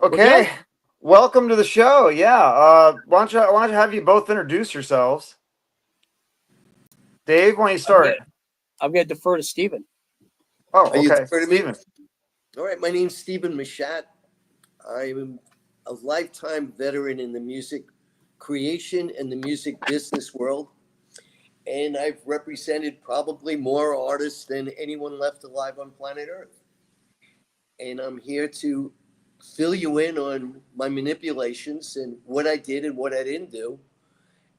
We're Okay, good? welcome to the show. Yeah, why don't you have you both introduce yourselves? Dave, why don't you I'm going start? I'm going to defer to Stephen. Oh, Are you okay, defer to me? Steven. All right, my name's Stephen Machat. I'm a lifetime veteran in the music creation and the music business world, and I've represented probably more artists than anyone left alive on planet Earth. And I'm here to fill you in on my manipulations and what I did and what I didn't do,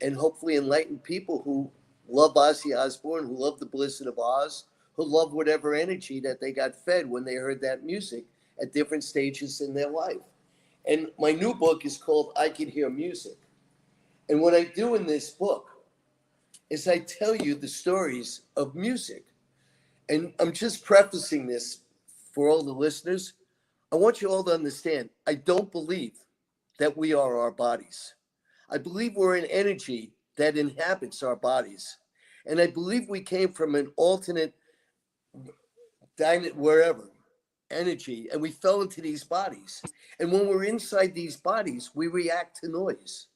and hopefully enlighten people who love Ozzy Osbourne, who love the Blizzard of Oz, who love whatever energy that they got fed when they heard that music at different stages in their life. And my new book is called I Can Hear Music. And what I do in this book is I tell you the stories of music. And I'm just prefacing this for all the listeners. I want you all to understand I don't believe that we are our bodies. I believe we're an energy that inhabits our bodies. And I believe we came from an alternate wherever energy and we fell into these bodies. And when we're inside these bodies, we react to noise.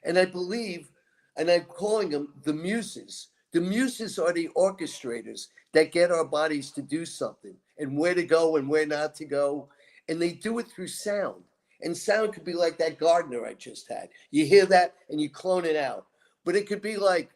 And I believe, and I'm calling them the muses. The muses are the orchestrators that get our bodies to do something and where to go and where not to go. And they do it through sound. And sound could be like that gardener I just had. You hear that and you clone it out. But it could be like,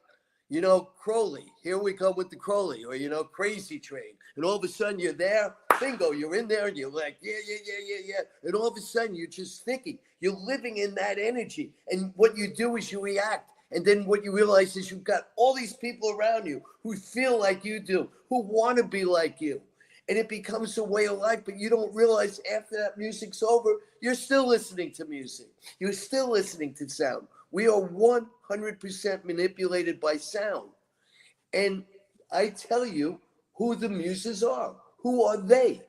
Crowley. Here we go with the Crowley, or Crazy Train. And all of a sudden you're there, bingo, you're in there, and you're like, yeah, yeah, yeah, yeah, yeah. And all of a sudden you're just thinking, you're living in that energy. And what you do is you react. And then what you realize is you've got all these people around you who feel like you do, who want to be like you. And it becomes a way of life, but you don't realize after that music's over, you're still listening to music. You're still listening to sound. We are 100% manipulated by sound. And I tell you who the muses are. Who are they?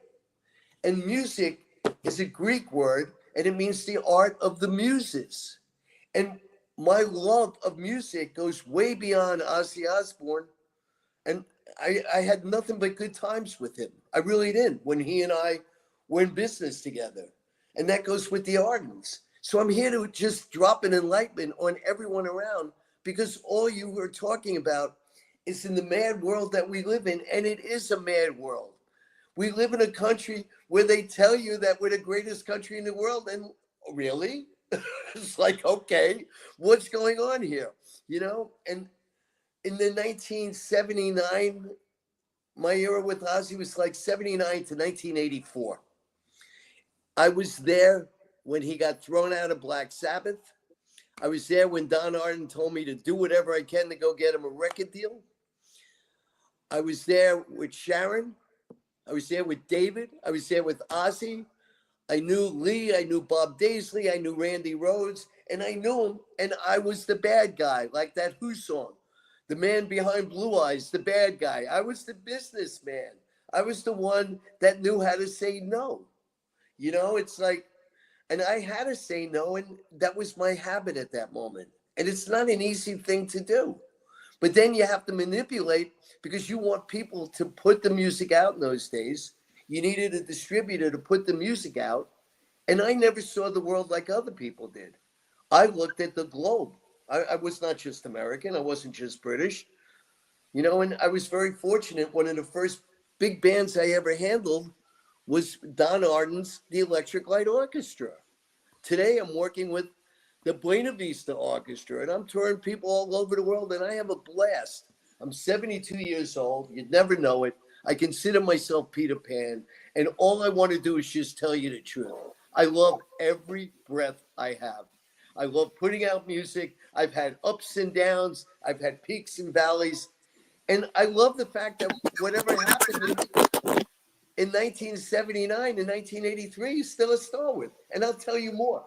And music is a Greek word, and it means the art of the muses. And my love of music goes way beyond Ozzy Osbourne. And I had nothing but good times with him. I really did when he and I were in business together. And that goes with the Ardens. So I'm here to just drop an enlightenment on everyone around because all you were talking about is in the mad world that we live in. And it is a mad world. We live in a country where they tell you that we're the greatest country in the world. And really? It's like, okay, what's going on here? And in the 1979, my era with Ozzy was like 79 to 1984. I was there when he got thrown out of Black Sabbath. I was there when Don Arden told me to do whatever I can to go get him a record deal. I was there with Sharon. I was there with David. I was there with Ozzy. I knew Lee. I knew Bob Daisley. I knew Randy Rhoads. And I knew him. And I was the bad guy, like that Who song. The man behind Blue Eyes, the bad guy. I was the businessman. I was the one that knew how to say no. It's like, and I had to say no. And that was my habit at that moment. And it's not an easy thing to do. But then you have to manipulate because you want people to put the music out in those days. You needed a distributor to put the music out. And I never saw the world like other people did. I looked at the globe. I was not just American. I wasn't just British. And I was very fortunate. One of the first big bands I ever handled was Don Arden's The Electric Light Orchestra. Today I'm working with the Buena Vista Orchestra, and I'm touring people all over the world, and I have a blast. I'm 72 years old. You'd never know it. I consider myself Peter Pan, and all I want to do is just tell you the truth. I love every breath I have. I love putting out music. I've had ups and downs. I've had peaks and valleys. And I love the fact that whatever happened in 1979 and 1983 is still a star with. And I'll tell you more.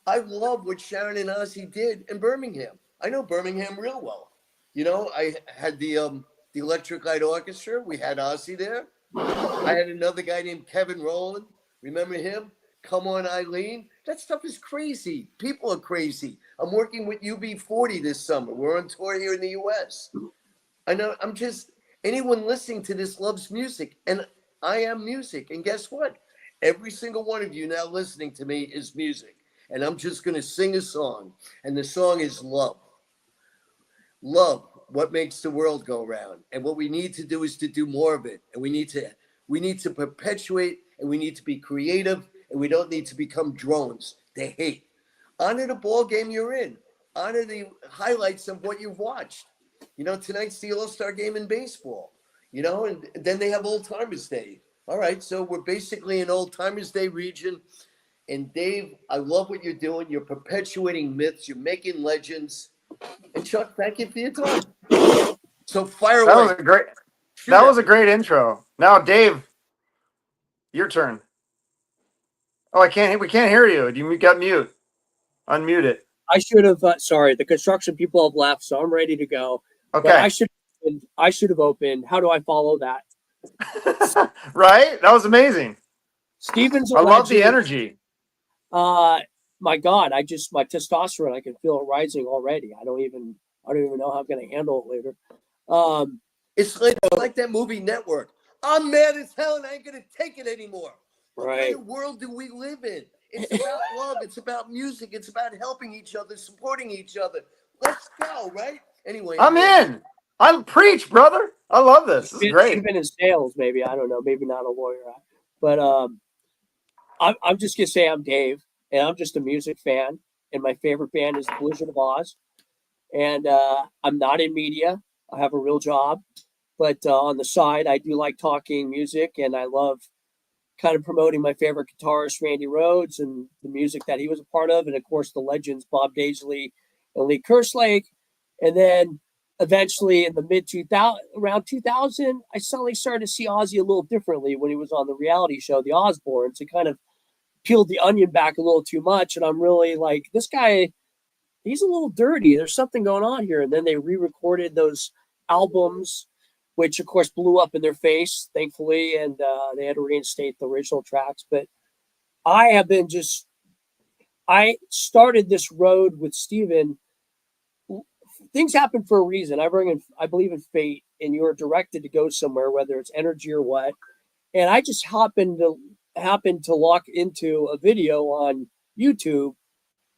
I love what Sharon and Ozzy did in Birmingham. I know Birmingham real well. I had the Electric Light Orchestra. We had Ozzy there. I had another guy named Kevin Rowland. Remember him? Come on, Eileen. That stuff is crazy. People are crazy. I'm working with UB40 this summer. We're on tour here in the US. I know anyone listening to this loves music, and I am music. And guess what? Every single one of you now listening to me is music. And I'm just going to sing a song. And the song is Love. Love, what makes the world go round. And what we need to do is to do more of it. And we need to perpetuate, and we need to be creative, and we don't need to become drones. They hate. Honor the ball game you're in. Honor the highlights of what you've watched. You know, tonight's the All-Star game in baseball. You know, and then they have Old Timers Day. All right, so we're basically in Old Timers Day region. And Dave, I love what you're doing. You're perpetuating myths. You're making legends. And Chuck, thank you for your time. So fire That away. was a great. Shoot That at was a me. great intro. Now, Dave, your turn. Oh, I can't. We can't hear you. You got mute. Unmute it. I should have. Sorry, the construction people have left, so I'm ready to go. But Okay. I should have opened. How do I follow that? Right? That was amazing. Steven's a I love the legend. energy. My God, my testosterone, I can feel it rising already. I don't even know how I'm going to handle it later. It's like that movie Network. I'm mad as hell and I ain't going to take it anymore. What kind of world do we live in? It's about love. It's about music. It's about helping each other, supporting each other. Let's go, right? Anyway. I'm in. I'm preach, brother. I love this. This is great. Should have been in sales, maybe. I don't know. Maybe not a lawyer. But I'm just going to say I'm Dave, and I'm just a music fan, and my favorite band is the Blizzard of Oz. And I'm not in media. I have a real job. But on the side, I do like talking music, and I love kind of promoting my favorite guitarist, Randy Rhoads, and the music that he was a part of. And, of course, the legends, Bob Daisley and Lee Kerslake. And then eventually in the around 2000, I suddenly started to see Ozzy a little differently when he was on the reality show, The Osbournes. It kind of peeled the onion back a little too much. And I'm really like, this guy, he's a little dirty. There's something going on here. And then they re-recorded those albums, which of course blew up in their face, thankfully, and they had to reinstate the original tracks. But I started this road with Steven. Things happen for a reason. I believe in fate, and you're directed to go somewhere, whether it's energy or what. And I just happened to lock into a video on YouTube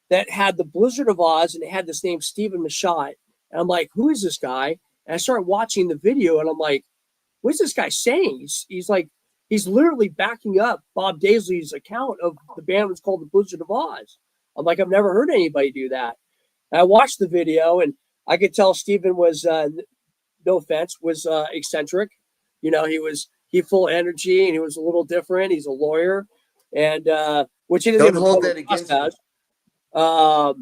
that had the Blizzard of Oz, and it had this name Stephen Machat. And I'm like, who is this guy? And I started watching the video, and I'm like, what's this guy saying? He's literally backing up Bob Daisley's account of the band was called the Blizzard of Oz. I'm like, I've never heard anybody do that. And I watched the video, and I could tell Stephen was, no offense, was eccentric. You know, he full energy, and he was a little different. He's a lawyer, and which he doesn't Don't hold that against me. But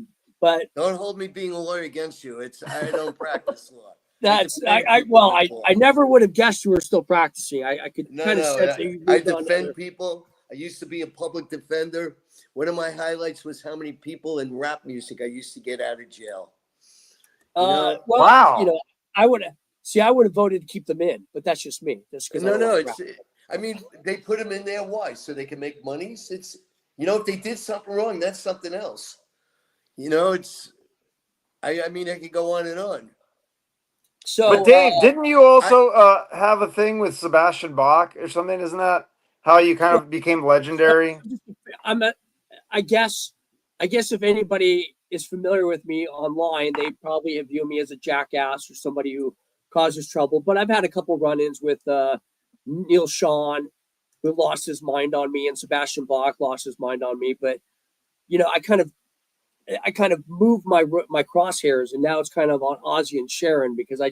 don't hold me being a lawyer against you. I don't practice law. I never would have guessed you were still practicing. I could kind of sense that you I defend people. I used to be a public defender. One of my highlights was how many people in rap music I used to get out of jail. Wow. You know, I would have voted to keep them in, but that's just me. I mean, they put them in there. Why? So they can make money. It's, you know, if they did something wrong, that's something else. You know, I mean, I could go on and on. So, but Dave, didn't you also have a thing with Sebastian Bach or something? Isn't that how you kind of became legendary? I guess if anybody is familiar with me online, they probably have viewed me as a jackass or somebody who causes trouble. But I've had a couple run-ins with Neil Sean, who lost his mind on me, and Sebastian Bach lost his mind on me. But you know, I kind of moved my crosshairs, and now it's kind of on Ozzy and Sharon because I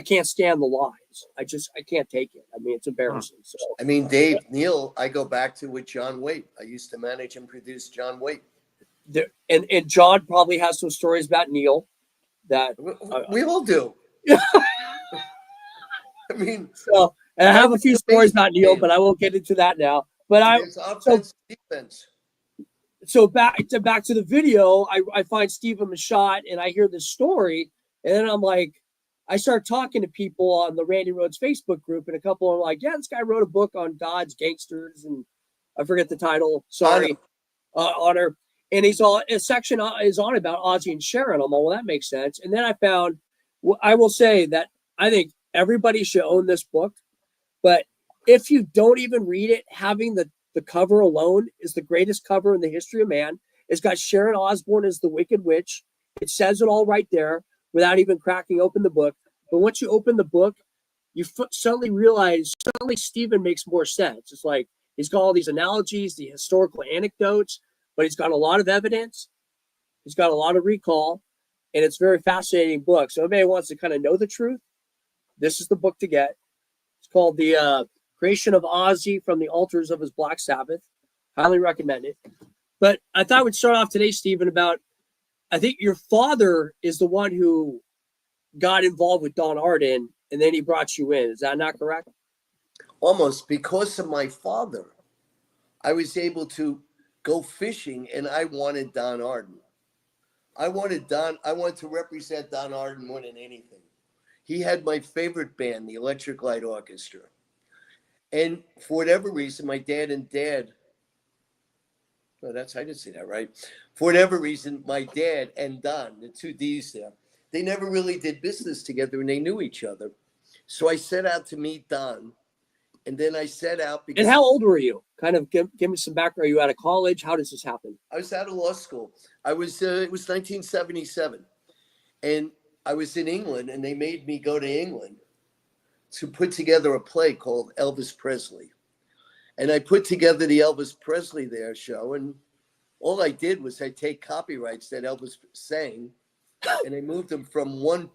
can't stand the lies. I can't take it. I mean, it's embarrassing. So I mean, Dave, Neil, I go back to with John Wight. I used to manage and produce John Wight. And John probably has some stories about Neil that we all do. I mean, so and I have a few stories about Neil, but I won't get into that now. But defense. So back to the video, I find Stephen Machat and I hear this story, and then I'm like, I start talking to people on the Randy Rhoads Facebook group, and a couple are like, yeah, this guy wrote a book on God's gangsters, and I forget the title. Sorry, Honor. And a section is on about Ozzy and Sharon. I'm like, well, that makes sense. And then I found, I will say that I think everybody should own this book, but if you don't even read it, having the The cover alone is the greatest cover in the history of man. It's got Sharon Osbourne as the Wicked Witch. It says it all right there without even cracking open the book. But once you open the book, you suddenly realize, suddenly Stephen makes more sense. It's like he's got all these analogies, the historical anecdotes, but he's got a lot of evidence. He's got a lot of recall, and it's a very fascinating book. So if anybody wants to kind of know the truth, this is the book to get. It's called The Creation of Ozzy from the Altars of His Black Sabbath. Highly recommend it. But I thought we'd start off today, Stephen, about, I think your father is the one who got involved with Don Arden, and then he brought you in. Is that not correct? Almost. Because of my father, I was able to go fishing, and I wanted Don Arden. I wanted to represent Don Arden more than anything. He had my favorite band, the Electric Light Orchestra. And for whatever reason, my dad, I didn't say that right. For whatever reason, my dad and Don, the two D's there, they never really did business together, and they knew each other. So I set out to meet Don. And then I set out because... And how old were you? Kind of give me some background. Are you out of college? How does this happen? I was out of law school. It was 1977. And I was in England, and they made me go to England to put together a play called Elvis Presley. And I put together the Elvis Presley there show. And all I did was I take copyrights that Elvis sang, and I moved them from one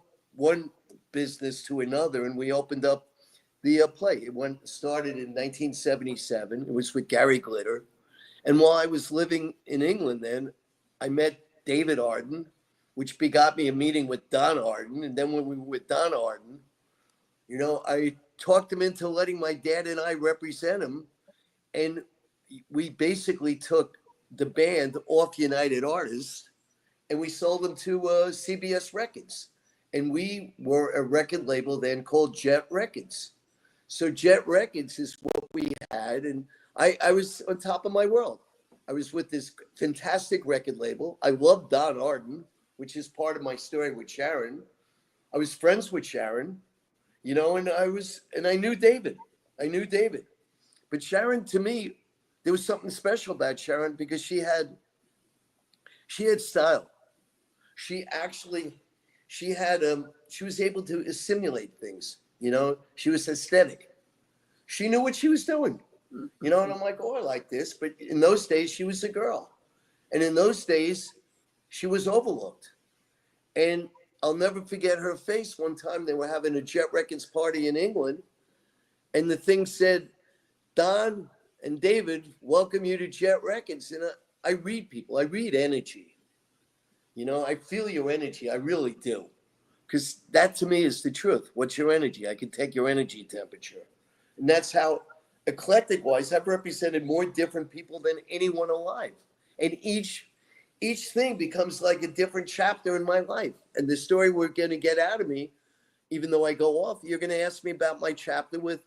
business to another. And we opened up the play. It started in 1977. It was with Gary Glitter. And while I was living in England then, I met David Arden, which begot me a meeting with Don Arden. And then when we were with Don Arden, I talked him into letting my dad and I represent him. And we basically took the band off United Artists, and we sold them to CBS Records. And we were a record label then called Jet Records. So Jet Records is what we had, and I was on top of my world. I was with this fantastic record label. I loved Don Arden, which is part of my story with Sharon. I was friends with Sharon, and I knew David. But Sharon, to me, there was something special about Sharon because she had style. She was able to assimilate things. She was aesthetic. She knew what she was doing, and I'm like, oh, I like this. But in those days, she was a girl. And in those days, she was overlooked. And I'll never forget her face. One time they were having a Jet Records party in England. And the thing said, Don and David, welcome you to Jet Records. And I read people. I read energy. I feel your energy. I really do. Because that to me is the truth. What's your energy? I can take your energy temperature. And that's how, eclectic-wise, I've represented more different people than anyone alive. And each thing becomes like a different chapter in my life. And the story we're going to get out of me, even though I go off, you're going to ask me about my chapter with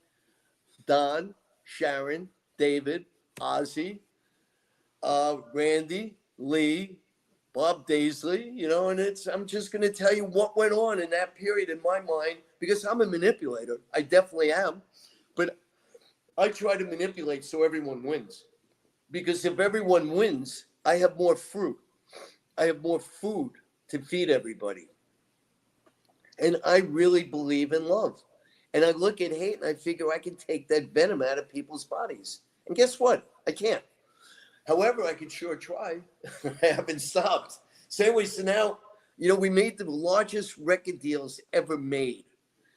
Don, Sharon, David, Ozzy, Randy, Lee, Bob Daisley, and I'm just going to tell you what went on in that period in my mind, because I'm a manipulator. I definitely am. But I try to manipulate so everyone wins. Because if everyone wins, I have more fruit. I have more food to feed everybody. And I really believe in love. And I look at hate and I figure I can take that venom out of people's bodies. And guess what? I can't. However, I could sure try. I haven't stopped. So anyway, so now, we made the largest record deals ever made.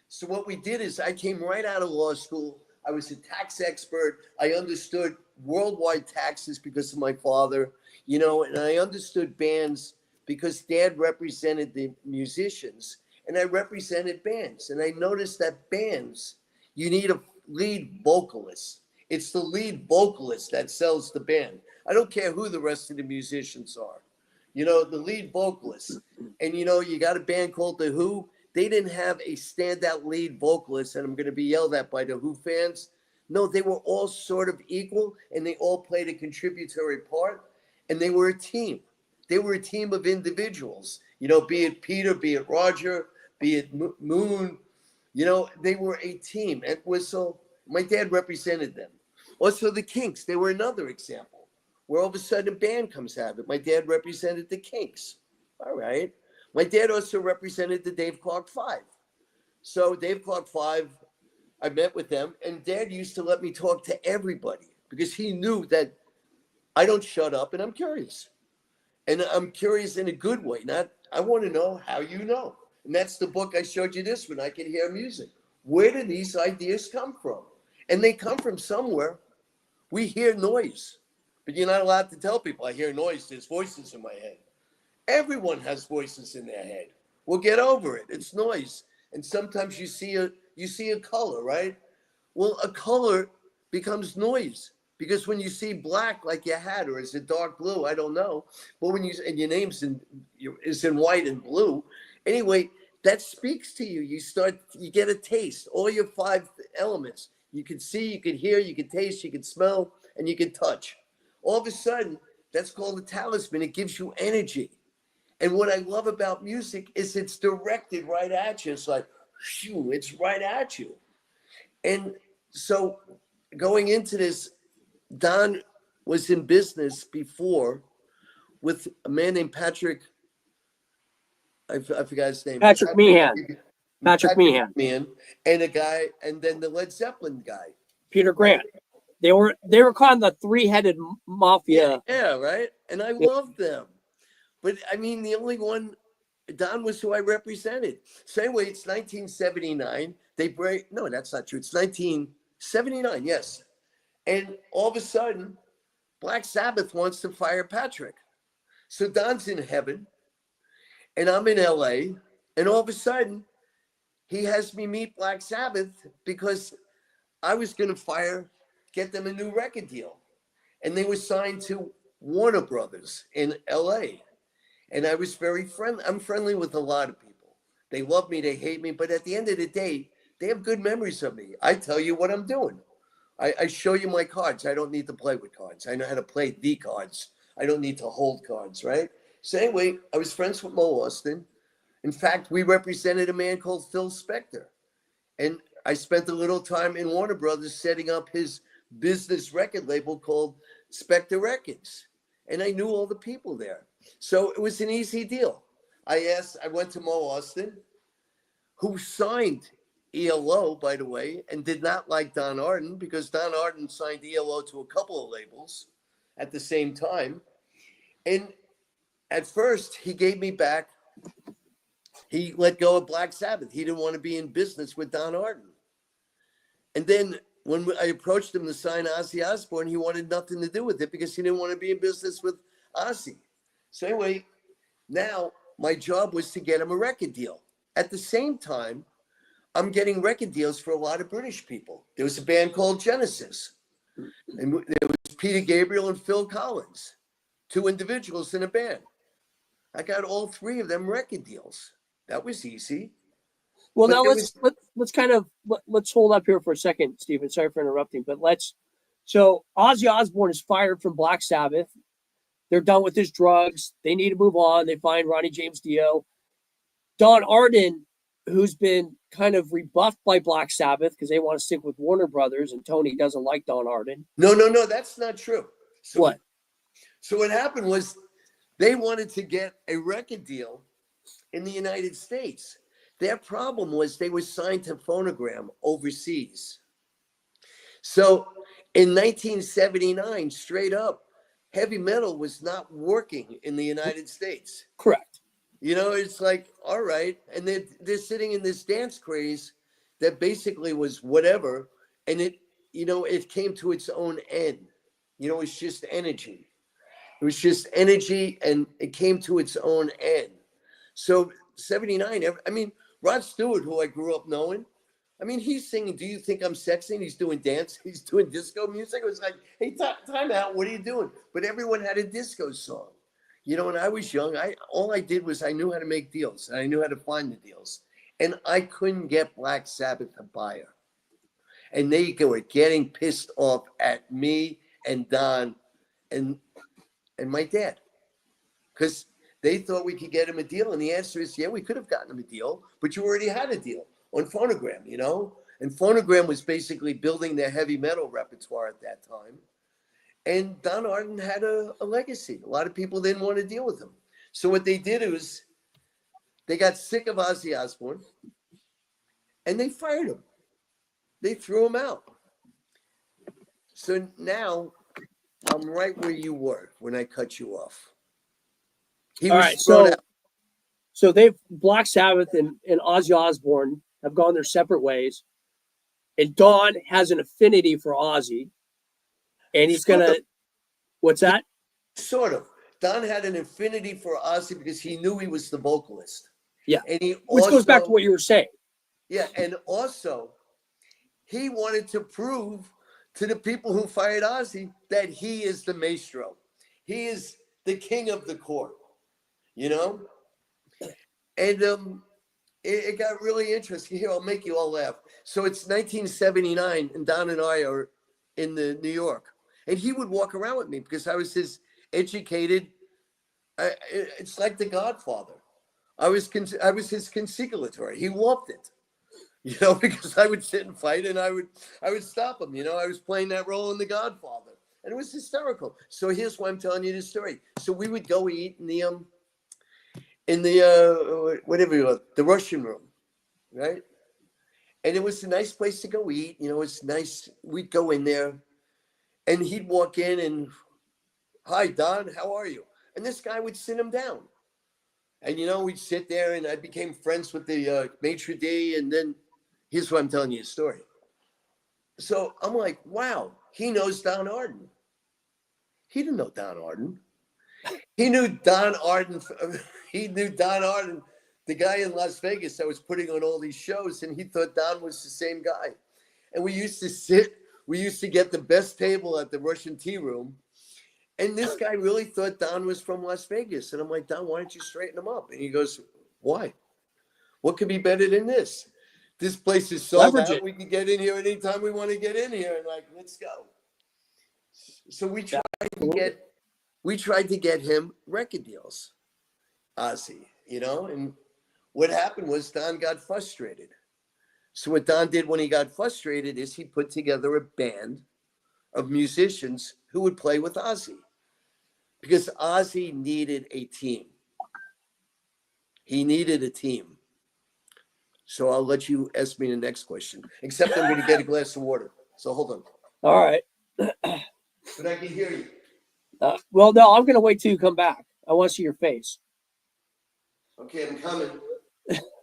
So what we did is I came right out of law school. I was a tax expert. I understood worldwide taxes because of my father, and I understood bands because Dad represented the musicians and I represented bands. And I noticed that bands, you need a lead vocalist. It's the lead vocalist that sells the band. I don't care who the rest of the musicians are. The lead vocalist. And, you got a band called The Who. They didn't have a standout lead vocalist, and I'm going to be yelled at by the Who fans. No, they were all sort of equal, and they all played a contributory part, and they were a team. They were a team of individuals, be it Peter, be it Roger, be it Moon. They were a team. And so my dad represented them. Also, the Kinks, they were another example where all of a sudden a band comes out of it. My dad represented the Kinks. All right. My dad also represented the Dave Clark Five. So Dave Clark Five, I met with them, and Dad used to let me talk to everybody because he knew that I don't shut up and I'm curious. And I'm curious in a good way. Not, I want to know how you know. And that's the book I showed you this when I can hear music. Where do these ideas come from? And they come from somewhere. We hear noise, but you're not allowed to tell people I hear noise. There's voices in my head. Everyone has voices in their head. We'll get over it. It's noise. And sometimes you see a color, right? Well, a color becomes noise because when you see black like you had, or is it dark blue? I don't know. But when and your name's is in white and blue. Anyway, that speaks to you. You get a taste. All your five elements. You can see, you can hear, you can taste, you can smell, and you can touch. All of a sudden, that's called a talisman. It gives you energy. And what I love about music is it's directed right at you. It's like, shoo, it's right at you. And so going into this, Don was in business before with a man named Patrick. I forgot his name. Patrick Meehan. Patrick Meehan. And a guy, and then the Led Zeppelin guy. Peter Grant. They were called the three-headed mafia. Yeah, right. And I loved them. But I mean, the only one, Don was who I represented. So anyway, it's 1979. No, that's not true. It's 1979, yes. And all of a sudden, Black Sabbath wants to fire Patrick. So Don's in heaven, and I'm in LA, and all of a sudden, he has me meet Black Sabbath because I was going to get them a new record deal. And they were signed to Warner Brothers in LA. And I was very friendly. I'm friendly with a lot of people. They love me, they hate me, but at the end of the day, they have good memories of me. I tell you what I'm doing. I show you my cards. I don't need to play with cards. I know how to play the cards. I don't need to hold cards, right? So anyway, I was friends with Mo Austin. In fact, we represented a man called Phil Spector. And I spent a little time in Warner Brothers setting up his business record label called Spector Records. And I knew all the people there. So it was an easy deal. I went to Mo Austin, who signed ELO, by the way, and did not like Don Arden because Don Arden signed ELO to a couple of labels at the same time. And at first, he gave me back. He let go of Black Sabbath. He didn't want to be in business with Don Arden. And then when I approached him to sign Ozzy Osbourne, he wanted nothing to do with it because he didn't want to be in business with Ozzy. So anyway, now my job was to get him a record deal. At the same time, I'm getting record deals for a lot of British people. There was a band called Genesis. And there was Peter Gabriel and Phil Collins, two individuals in a band. I got all three of them record deals. That was easy. Well, now let's hold up here for a second, Stephen. Sorry for interrupting, but so Ozzy Osbourne is fired from Black Sabbath. They're done with his drugs. They need to move on. They find Ronnie James Dio. Don Arden, who's been kind of rebuffed by Black Sabbath because they want to stick with Warner Brothers, and Tony doesn't like Don Arden. No, that's not true. So what? So what happened was they wanted to get a record deal in the United States. Their problem was they were signed to Phonogram overseas. So in 1979, straight up, heavy metal was not working in the United States. Correct. You know, it's like, all right. And they're sitting in this dance craze that basically was whatever. And it came to its own end. You know, it's just energy. It was just energy, and it came to its own end. So 79, I mean, Rod Stewart, who I grew up knowing, I mean, he's singing, "Do You Think I'm Sexy?" And he's doing dance. He's doing disco music. It was like, hey, time out. What are you doing? But everyone had a disco song. You know, when I was young, all I did was I knew how to make deals. And I knew how to find the deals. And I couldn't get Black Sabbath to buy her. And they were getting pissed off at me and Don and my dad. Because they thought we could get him a deal. And the answer is, yeah, we could have gotten him a deal. But you already had a deal on Phonogram, you know? And Phonogram was basically building their heavy metal repertoire at that time. And Don Arden had a legacy. A lot of people didn't want to deal with him. So what they did was they got sick of Ozzy Osbourne and they fired him. They threw him out. So now I'm right where you were when I cut you off. He All was right, thrown out. so they've Black Sabbath and Ozzy Osbourne have gone their separate ways, and Don has an affinity for Ozzy, and he's Sort gonna. of. What's that? Sort of. Don had an affinity for Ozzy because he knew he was the vocalist. Yeah, And he which also, goes back to what you were saying. yeah, and also he wanted to prove to the people who fired Ozzy that he is the maestro. He is the king of the court, you know? And it got really interesting. Here, I'll make you all laugh. So it's 1979, and Don and I are in the New York. And he would walk around with me because I was his educated, it's like the Godfather. I was his consigliere. He loved it, you know, because I would sit and fight and I would stop him. You know, I was playing that role in the Godfather, and it was hysterical. So here's why I'm telling you this story. So we would go eat in the whatever you call it, the Russian room, right? And it was a nice place to go eat. You know, it's nice. We'd go in there, and he'd walk in and, "Hi, Don, how are you?" And this guy would sit him down. And, you know, we'd sit there, and I became friends with the maitre d'. And then here's why I'm telling you a story. So I'm like, wow, he knows Don Arden. He didn't know Don Arden. He knew Don Arden. He knew Don Arden, the guy in Las Vegas that was putting on all these shows, and he thought Don was the same guy. And we used to get the best table at the Russian tea room. And this guy really thought Don was from Las Vegas. And I'm like, Don, why don't you straighten him up? And he goes, why? What could be better than this? This place is sold Leverage out. it. We can get in here anytime we want to get in here. And like, let's go. So we tried to get him record deals, Ozzy, you know. And what happened was Don got frustrated. So what Don did when he got frustrated is he put together a band of musicians who would play with Ozzy. Because Ozzy needed a team. He needed a team. So I'll let you ask me the next question. Except I'm going to get a glass of water. So hold on. All right. But I can hear you. Well, no, I'm gonna wait till you come back. I want to see your face. Okay, I'm coming.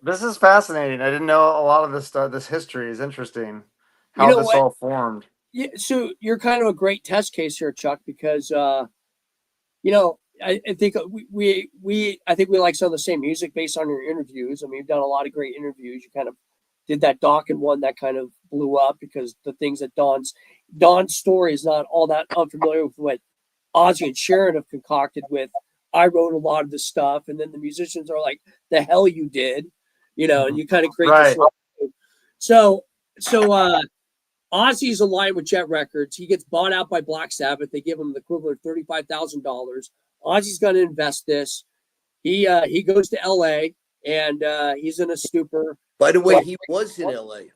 This is fascinating. I didn't know a lot of this stuff. This history is interesting. You How know this what? all formed. Yeah, so you're kind of a great test case here, Chuck, because you know, I think I think we like some of the same music based on your interviews. I mean, you've done a lot of great interviews. You kind of did that Dawkins one that kind of blew up because the things that Don's story is not all that unfamiliar with what Ozzy and Sharon have concocted with. I wrote a lot of this stuff, and then the musicians are like, "The hell you did," you know, and you kind of create this. Right. So Ozzy's aligned with Jet Records. He gets bought out by Black Sabbath. They give him the equivalent of $35,000. Ozzy's going to invest this. He goes to L.A. and he's in a stupor. By the way, he was in L.A.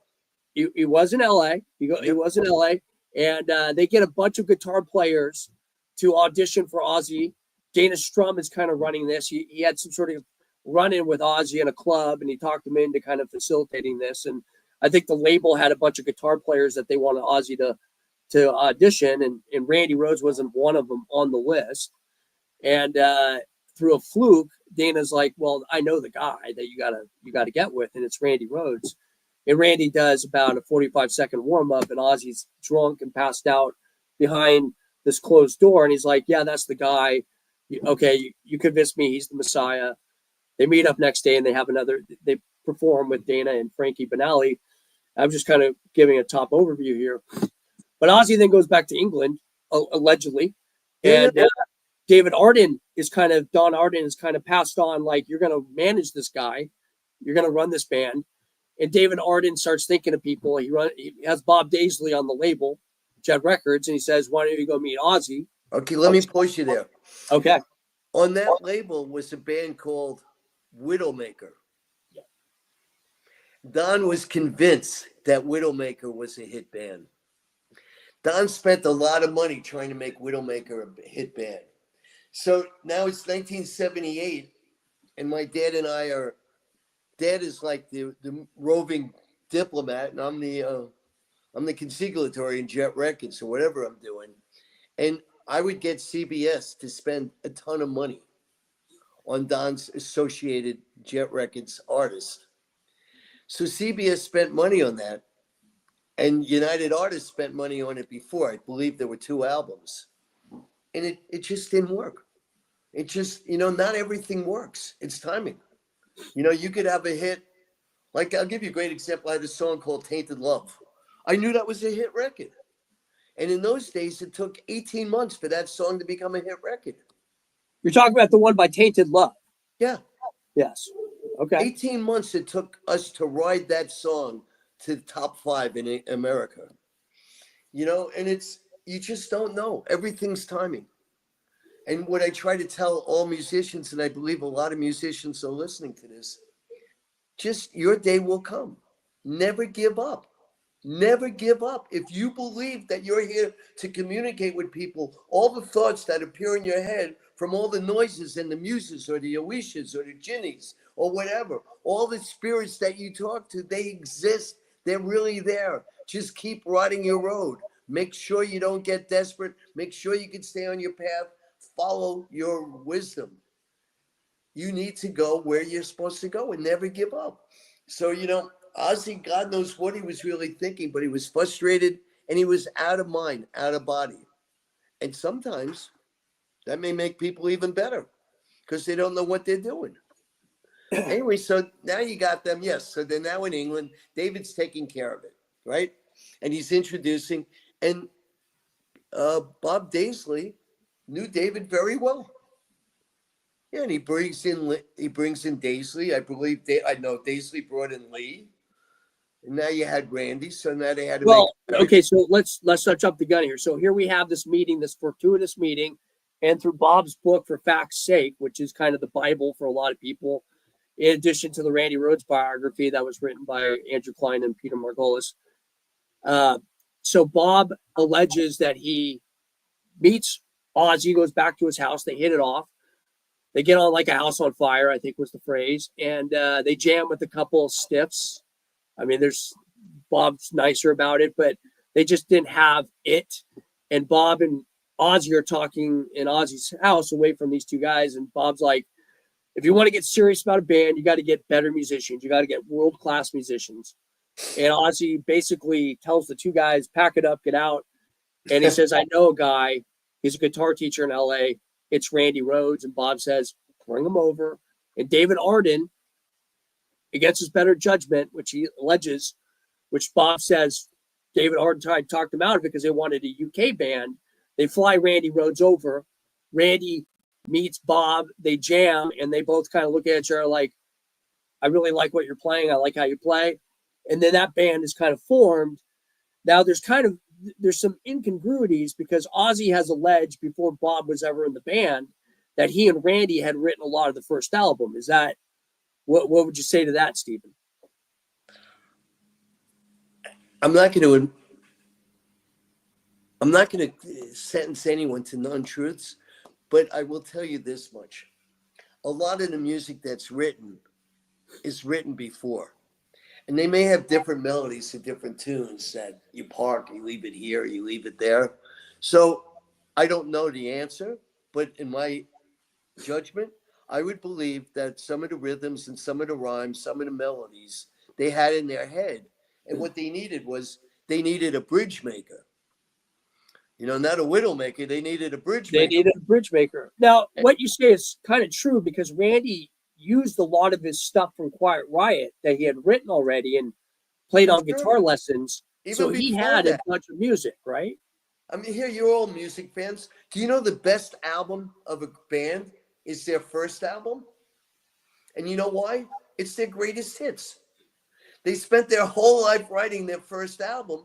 He was in L.A. He was in L.A. And they get a bunch of guitar players to audition for Ozzy. Dana Strum is kind of running this. He had some sort of run-in with Ozzy in a club, and he talked him into kind of facilitating this. And I think the label had a bunch of guitar players that they wanted Ozzy to audition, and Randy Rhoads wasn't one of them on the list. And through a fluke, Dana's like, "Well, I know the guy that you gotta get with, and it's Randy Rhoads." And Randy does about a 45-second warm up, and Ozzy's drunk and passed out behind this closed door, and he's like, "Yeah, that's the guy. Okay, you convinced me he's the Messiah." They meet up next day, and they perform with Dana and Frankie Banali. I'm just kind of giving a top overview here. But Ozzy then goes back to England, allegedly. And Don Arden is kind of passed on, like, you're going to manage this guy. You're going to run this band. And David Arden starts thinking of people. He has Bob Daisley on the label, Jet Records, and he says, why don't you go meet Ozzy? Okay, let me pause you there. Okay. On that label was a band called Widowmaker. Don was convinced that Widowmaker was a hit band. Don spent a lot of money trying to make Widowmaker a hit band. So now it's 1978, and my dad and I are. Dad is like the roving diplomat, and I'm the consigliatory in Jet Records or whatever I'm doing. And I would get CBS to spend a ton of money on Don's associated Jet Records artist. So CBS spent money on that, and United Artists spent money on it before. I believe there were 2 albums, and it just didn't work. It just, not everything works. It's timing. You could have a hit. Like, I'll give you a great example. I had a song called Tainted Love. I knew that was a hit record. And in those days, it took 18 months for that song to become a hit record. You're talking about the one by Tainted Love? Yeah. Yes. Okay. 18 months it took us to ride that song to the top 5 in America. And you just don't know. Everything's timing. And what I try to tell all musicians, and I believe a lot of musicians are listening to this, just your day will come. Never give up. Never give up. If you believe that you're here to communicate with people, all the thoughts that appear in your head from all the noises and the muses or the Oishas or the Jinnies or whatever, all the spirits that you talk to, they exist. They're really there. Just keep riding your road. Make sure you don't get desperate. Make sure you can stay on your path. Follow your wisdom. You need to go where you're supposed to go and never give up. So, Ozzy, God knows what he was really thinking, but he was frustrated and he was out of mind, out of body. And sometimes that may make people even better because they don't know what they're doing. Anyway, so now you got them. Yes. So they're now in England. David's taking care of it, right? And he's introducing. And Bob Daisley knew David very well. Yeah, and he brings in Daisley. I believe I know Daisley brought in Lee. And now you had Randy, so now they had to okay, so let's not jump the gun here. So here we have this meeting, this fortuitous meeting, and through Bob's book, For Fact's Sake, which is kind of the Bible for a lot of people, in addition to the Randy Rhoads biography that was written by Andrew Klein and Peter Margolis. So Bob alleges that he meets Ozzy, goes back to his house, they hit it off. They get on like a house on fire, I think was the phrase, and they jam with a couple of stiffs. I mean, Bob's nicer about it, but they just didn't have it. And Bob and Ozzy are talking in Ozzy's house away from these 2 guys. And Bob's like, if you want to get serious about a band, you got to get better musicians. You got to get world-class musicians. And Ozzy basically tells the 2 guys, pack it up, get out. And he says, I know a guy. He's a guitar teacher in LA. It's Randy Rhoads. And Bob says, bring him over. And David Arden, against his better judgment, which he alleges, which Bob says David Arden tried to talk them out of it because they wanted a UK band. They fly Randy Rhoads over. Randy meets Bob. They jam, and they both kind of look at each other like, I really like what you're playing. I like how you play. And then that band is kind of formed. Now there's some incongruities because Ozzy has alleged before Bob was ever in the band that he and Randy had written a lot of the first album. Is that what would you say to that, Stephen? I'm not going to sentence anyone to non-truths, but I will tell you this much. A lot of the music that's written is written before. And they may have different melodies to different tunes that you park, you leave it here, you leave it there. So I don't know the answer, but in my judgment, I would believe that some of the rhythms and some of the rhymes, some of the melodies they had in their head. And what they needed a bridge maker. Not a widow maker. They needed a bridge maker. They needed a bridge maker. Now, what you say is kind of true because Randy used a lot of his stuff from Quiet Riot that he had written already and played on guitar lessons. So he had a bunch of music, right? I mean, here, you're all music fans. Do you know the best album of a band is their first album? And you know why? It's their greatest hits. They spent their whole life writing their first album,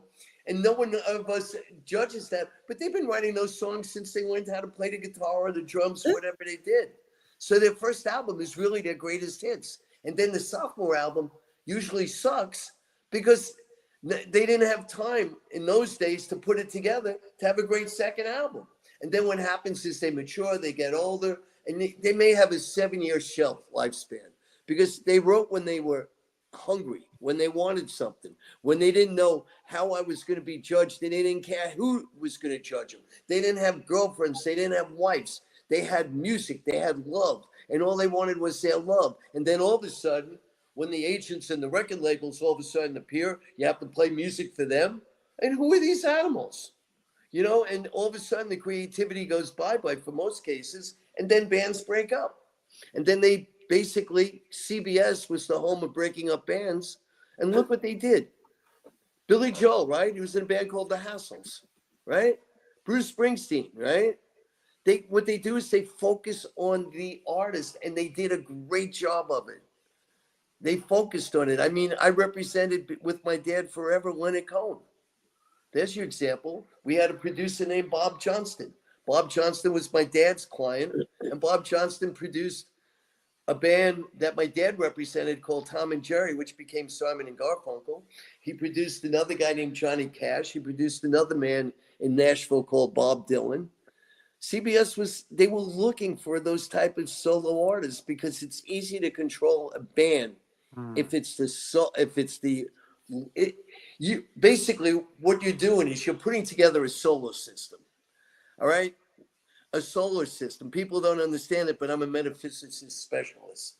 and no one of us judges that. But they've been writing those songs since they learned how to play the guitar or the drums, whatever they did. So their first album is really their greatest hits. And then the sophomore album, usually sucks because they didn't have time in those days to put it together to have a great second album. And then what happens is they mature, they get older, and they may have a 7-year shelf lifespan because they wrote when they were hungry, when they wanted something, when they didn't know how I was going to be judged, and they didn't care who was going to judge them. They didn't have girlfriends, they didn't have wives. They had music, they had love, and all they wanted was their love. And then all of a sudden, when the agents and the record labels all of a sudden appear, you have to play music for them. And who are these animals? You know, and all of a sudden the creativity goes bye-bye for most cases, and then bands break up. And then they basically, CBS was the home of breaking up bands, and look what they did. Billy Joel, right? He was in a band called The Hassles, right? Bruce Springsteen, right? What they do is they focus on the artist, and they did a great job of it. They focused on it. I mean, I represented with my dad forever Leonard Cohen. There's your example. We had a producer named Bob Johnston. Bob Johnston was my dad's client, and Bob Johnston produced a band that my dad represented called Tom and Jerry, which became Simon and Garfunkel. He produced another guy named Johnny Cash. He produced another man in Nashville called Bob Dylan. CBS they were looking for those type of solo artists because it's easy to control a band you basically what you're doing is you're putting together a solar system. All right, a solar system. People don't understand it, but I'm a metaphysicist specialist.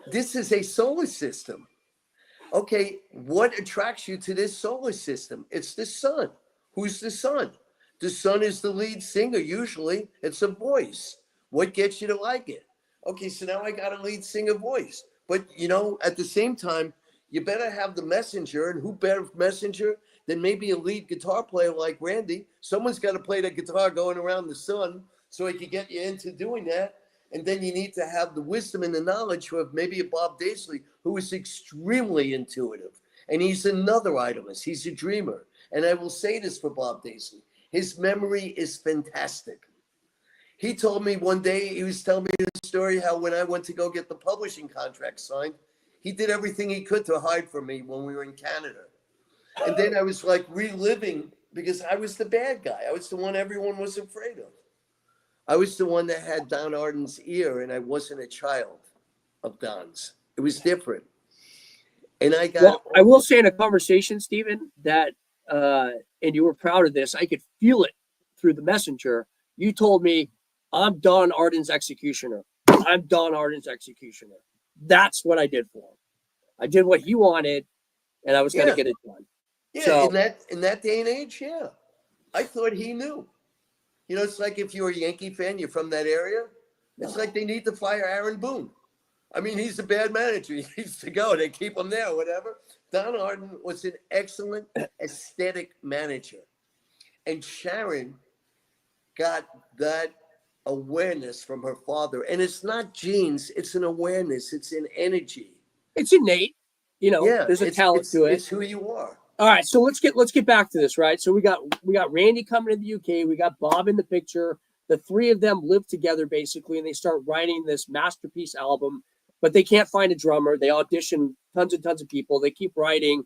This is a solar system. Okay, what attracts you to this solar system? It's the sun. Who's the sun? The sun is the lead singer. Usually it's a voice. What gets you to like it? Okay, so now I got a lead singer voice. But, you know, at the same time, you better have the messenger. And who better messenger than maybe a lead guitar player like Randy? Someone's got to play the guitar going around the sun so he can get you into doing that. And then you need to have the wisdom and the knowledge of maybe a Bob Daisley, who is extremely intuitive. And he's another idolist. He's a dreamer. And I will say this for Bob Daisley. His memory is fantastic. He told me one day, he was telling me the story how when I went to go get the publishing contract signed, he did everything he could to hide from me when we were in Canada. And then I was like reliving because I was the bad guy. I was the one everyone was afraid of. I was the one that had Don Arden's ear, and I wasn't a child of Don's. It was different. And I will say in a conversation, Stephen, that, and you were proud of this, I could feel it through the messenger. You told me, I'm Don Arden's executioner. I'm Don Arden's executioner. That's what I did for him. I did what he wanted, and I was going to get it done. Yeah, so, in that day and age, yeah. I thought he knew. You know, it's like if you're a Yankee fan, you're from that area. It's like they need to fire Aaron Boone. I mean, he's a bad manager. He needs to go. They keep him there, whatever. Don Arden was an excellent aesthetic manager. And Sharon got that awareness from her father. And it's not genes. It's an awareness. It's an energy. It's innate. You know, there's a talent to it. It's who you are. All right, so let's get back to this, right? So we got Randy coming to the UK. We got Bob in the picture. The three of them live together basically, and they start writing this masterpiece album. But they can't find a drummer. They audition tons and tons of people. They keep writing,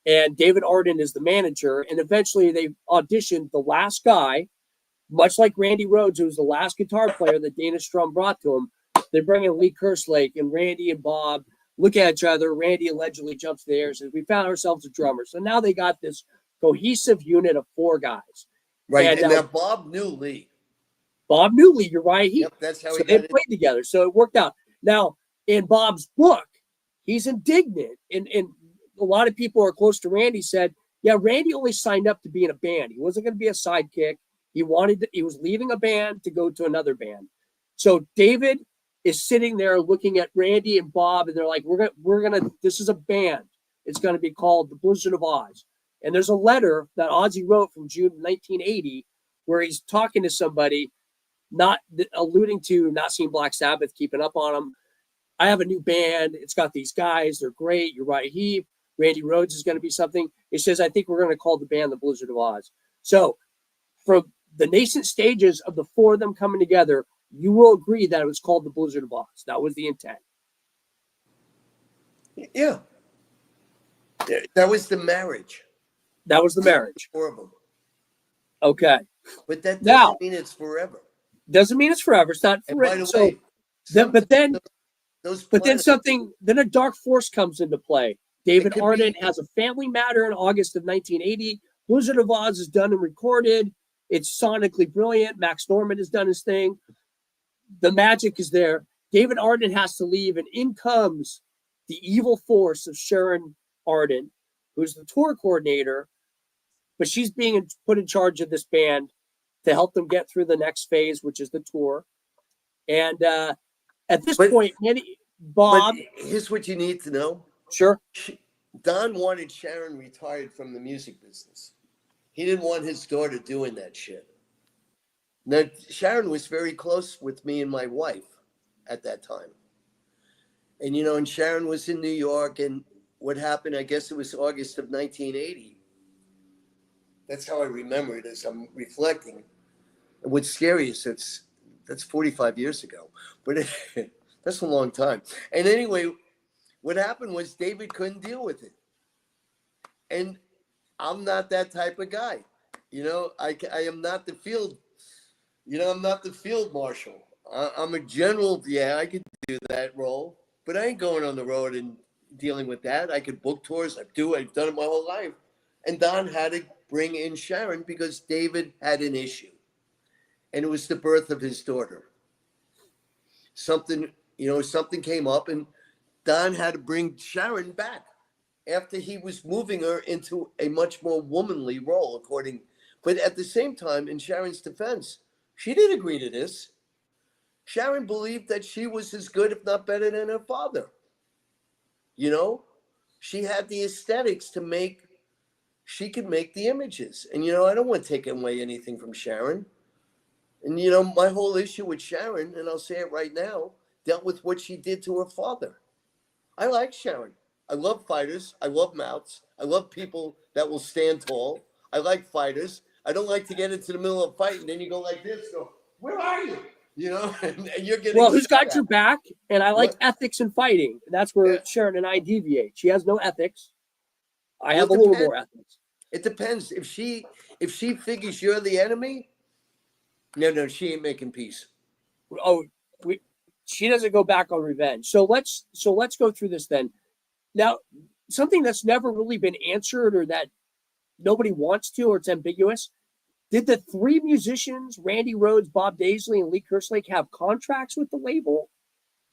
and David Arden is the manager. And eventually, they auditioned the last guy, much like Randy Rhoads, who was the last guitar player that Dana Strum brought to him. They bring in Lee Kerslake, and Randy and Bob look at each other. Randy allegedly jumps to the air and says, "We found ourselves a drummer." So now they got this cohesive unit of four guys. Right, and now Bob knew Lee. Bob knew Lee. You're right. That's how so they played together. So it worked out. Now, in Bob's book, he's indignant. And a lot of people who are close to Randy said, yeah, Randy only signed up to be in a band. He wasn't going to be a sidekick. He was leaving a band to go to another band. So David is sitting there looking at Randy and Bob, and they're like, we're gonna this is a band. It's going to be called The Blizzard of Oz. And there's a letter that Ozzy wrote from June 1980 where he's talking to somebody, not alluding to not seeing Black Sabbath, keeping up on them. I have a new band. It's got these guys. They're great. Uriah Heep. Randy Rhoads is going to be something. He says, I think we're going to call the band The Blizzard of Oz. So from the nascent stages of the four of them coming together, you will agree that it was called The Blizzard of Oz. That was the intent. Yeah. That was the marriage. That was the marriage. Four of them. Okay. But that Now, doesn't mean it's forever. doesn't mean it's forever. It's not And by forever. the So, way, but then those But then planets, then a dark force comes into play. it David could Arden be, has a family matter in August of 1980. Blizzard of Oz is done and recorded. It's sonically brilliant. Max Norman has done his thing. The magic is there. David Arden has to leave, and in comes the evil force of Sharon Arden, who's the tour coordinator, but she's being put in charge of this band to help them get through the next phase, which is the tour. And at this but point, Bob, here's what you need to know. sure. Don wanted Sharon retired from the music business. He didn't want his daughter doing that shit. Now, Sharon was very close with me and my wife at that time. And, and Sharon was in New York, and what happened, I guess it was August of 1980. That's how I remember it as I'm reflecting. And what's scary is that's 45 years ago, but that's a long time. And anyway, what happened was David couldn't deal with it. And I'm not that type of guy. I am not the field, I'm not the field marshal. I'm a general. Yeah, I could do that role, but I ain't going on the road and dealing with that. I could book tours. I've done it my whole life. And Don had to bring in Sharon because David had an issue. And it was the birth of his daughter. Something came up, and Don had to bring Sharon back after he was moving her into a much more womanly role, but at the same time, in Sharon's defense, she didn't agree to this. Sharon believed that she was as good, if not better, than her father. She had the aesthetics she could make the images. And, I don't want to take away anything from Sharon. And, my whole issue with Sharon, and I'll say it right now, dealt with what she did to her father. I like Sharon. I love fighters. I love mouths. I love people that will stand tall. I like fighters. I don't like to get into the middle of a fight and then you go like this, where are you? And you're getting Well, who's got at. your back? And I like What? ethics in fighting. That's where Yeah. Sharon and I deviate. She has no ethics. I Well, have a little more ethics. It depends. If she figures you're the enemy, no, she ain't making peace. Oh, she doesn't go back on revenge. So let's go through this then. Now, something that's never really been answered or that nobody wants to, or it's ambiguous. Did the three musicians, Randy Rhoads, Bob Daisley, and Lee Kerslake, have contracts with the label?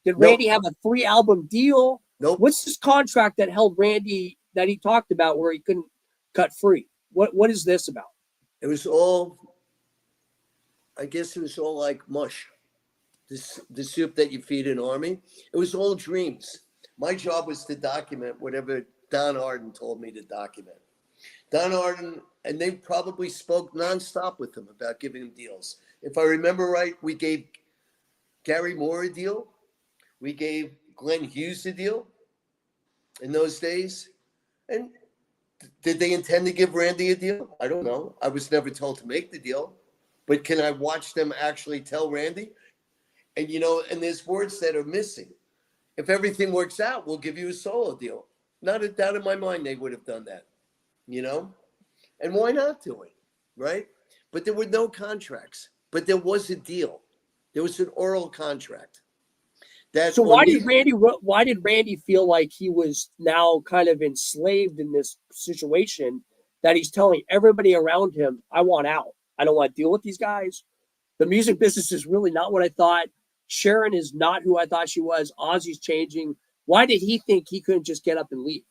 Did Randy have a 3-album deal? Nope. What's this contract that held Randy that he talked about where he couldn't cut free? What is this about? It was all, I guess it was all like mush. The soup that you feed an army. It was all dreams. My job was to document whatever Don Arden told me to document. Don Arden, and they probably spoke nonstop with him about giving him deals. If I remember right, we gave Gary Moore a deal. We gave Glenn Hughes a deal in those days. And did they intend to give Randy a deal? I don't know. I was never told to make the deal. But can I watch them actually tell Randy? And, and there's words that are missing. If everything works out, we'll give you a solo deal. Not a doubt in my mind they would have done that, And why not do it, right? But there were no contracts. But there was a deal. There was an oral contract. So why did Randy feel like he was now kind of enslaved in this situation that he's telling everybody around him, I want out. I don't want to deal with these guys. The music business is really not what I thought. Sharon is not who I thought she was. Ozzy's changing. Why did he think he couldn't just get up and leave?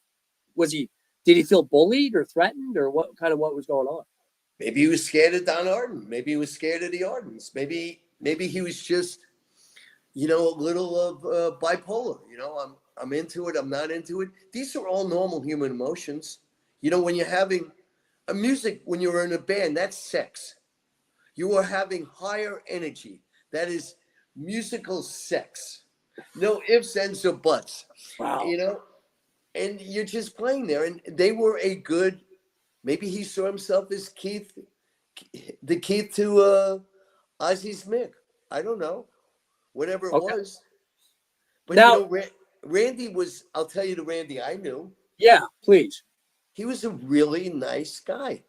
Did he feel bullied or threatened or what was going on? Maybe he was scared of Don Arden. Maybe he was scared of the Ardens. Maybe he was just, a little of bipolar. I'm into it. I'm not into it. These are all normal human emotions. When you're having when you're in a band, that's sex. You are having higher energy. That is musical sex. No ifs, ands, or buts. Wow. And you're just playing there. And they were maybe he saw himself as the Keith to Ozzy's Mick. I don't know. Whatever it was. But now, Randy was, I'll tell you the Randy I knew. Yeah, please. He was a really nice guy.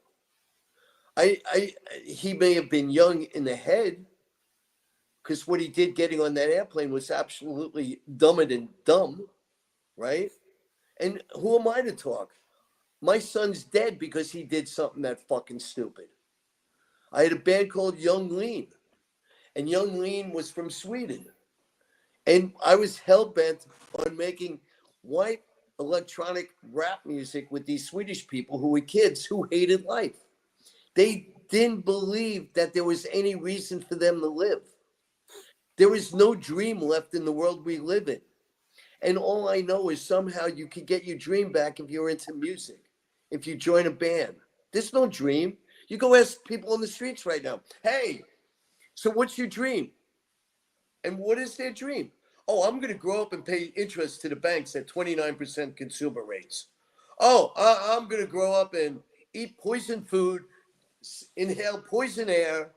He may have been young in the head, because what he did getting on that airplane was absolutely dumber than dumb, right? And who am I to talk? My son's dead because he did something that fucking stupid. I had a band called Young Lean, and Young Lean was from Sweden. And I was hell-bent on making white electronic rap music with these Swedish people who were kids who hated life. They didn't believe that there was any reason for them to live. There is no dream left in the world we live in. And all I know is somehow you could get your dream back if you're into music, if you join a band. There's no dream. You go ask people on the streets right now, hey, so what's your dream? And what is their dream? Oh, I'm going to grow up and pay interest to the banks at 29% consumer rates. Oh, I'm going to grow up and eat poison food, inhale poison air,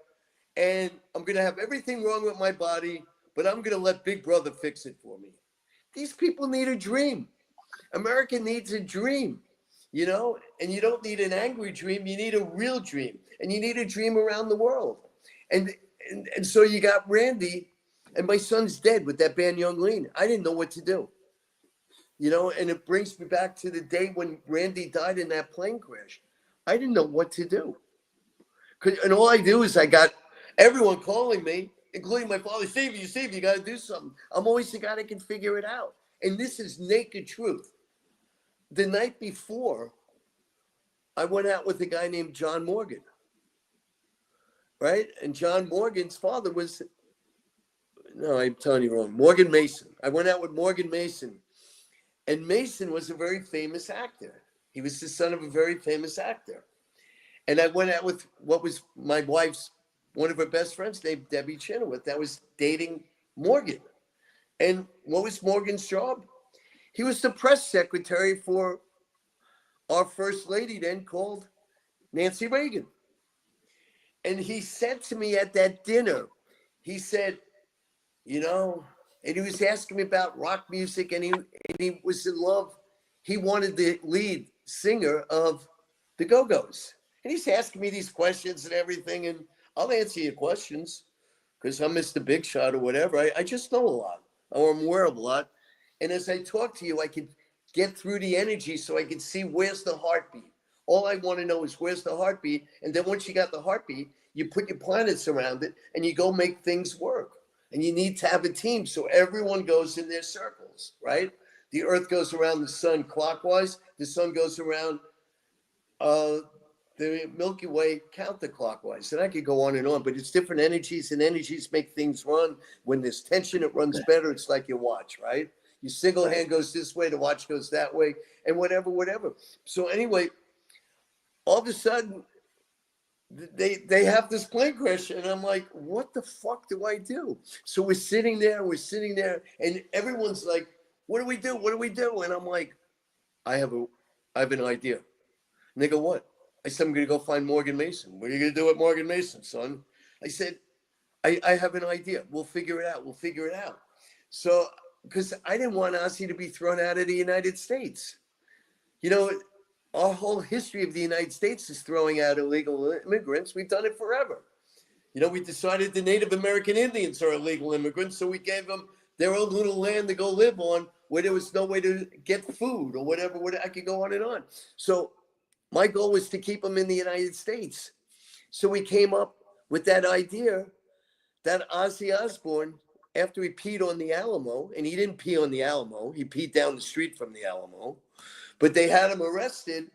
and I'm going to have everything wrong with my body, but I'm going to let Big Brother fix it for me. These people need a dream. America needs a dream, you know, and you don't need an angry dream. You need a real dream, and you need a dream around the world. And so you got Randy, and my son's dead with that band Young Lean. I didn't know what to do, you know, and it brings me back to the day when Randy died in that plane crash. I didn't know what to do. And all I do is I got everyone calling me, including my father, Steve, you got to do something. I'm always the guy that can figure it out. And this is naked truth. The night before, I went out with a guy named John Morgan, right? And John Morgan's father was, no, I'm telling you wrong, Morgan Mason. I went out with Morgan Mason. And Mason was a very famous actor. He was the son of a very famous actor. And I went out with what was my wife's, one of her best friends named Debbie Chenoweth that was dating Morgan. And what was Morgan's job? He was the press secretary for our first lady then called Nancy Reagan. And he said to me at that dinner, he said, you know, and he was asking me about rock music, and he was in love. He wanted the lead singer of the Go-Go's. And he's asking me these questions and everything, and I'll answer your questions because I'm Mr. Big Shot or whatever. I just know a lot, or I'm aware of a lot. And as I talk to you, I can get through the energy so I can see where's the heartbeat. All I want to know is where's the heartbeat. And then once you got the heartbeat, you put your planets around it and you go make things work. And you need to have a team so everyone goes in their circles, right? The earth goes around the sun clockwise. The sun goes around the Milky Way counterclockwise. And I could go on, but it's different energies, and energies make things run. When there's tension, it runs better. It's like your watch, right? Your single hand goes this way, the watch goes that way, and whatever. So anyway, all of a sudden, they have this plane crash, and I'm like, what the fuck do I do? So we're sitting there, and everyone's like, what do we do? What do we do? And I'm like, I have an idea. And they go, what? I said, I'm going to go find Morgan Mason. What are you going to do with Morgan Mason, son? I said, I have an idea. We'll figure it out. So, because I didn't want Ozzy to be thrown out of the United States. You know, our whole history of the United States is throwing out illegal immigrants. We've done it forever. You know, we decided the Native American Indians are illegal immigrants, so we gave them their own little land to go live on where there was no way to get food or whatever. I could go on and on. So my goal was to keep them in the United States. So we came up with that idea that Ozzy Osbourne, after he peed on the Alamo, and he didn't pee on the Alamo, he peed down the street from the Alamo, but they had him arrested.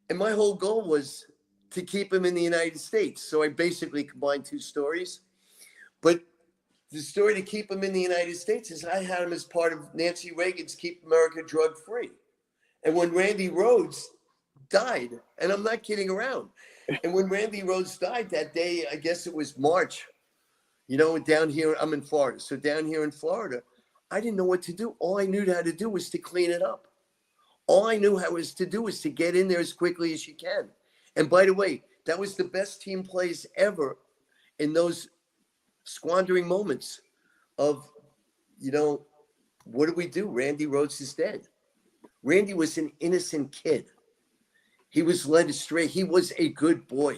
And my whole goal was to keep him in the United States. So I basically combined two stories. But the story to keep him in the United States is I had him as part of Nancy Reagan's Keep America Drug Free. And when Randy Rhoads died, and I'm not kidding around, and when Randy Rhoads died that day, I guess it was March, you know, down here, I'm in Florida. So down here in Florida, I didn't know what to do. All I knew how to do was to clean it up. All I knew how was to do was to get in there as quickly as you can. And by the way, that was the best team plays ever in those squandering moments of, you know, what do we do? Randy Rhoads is dead. Randy was an innocent kid. He was led astray. He was a good boy.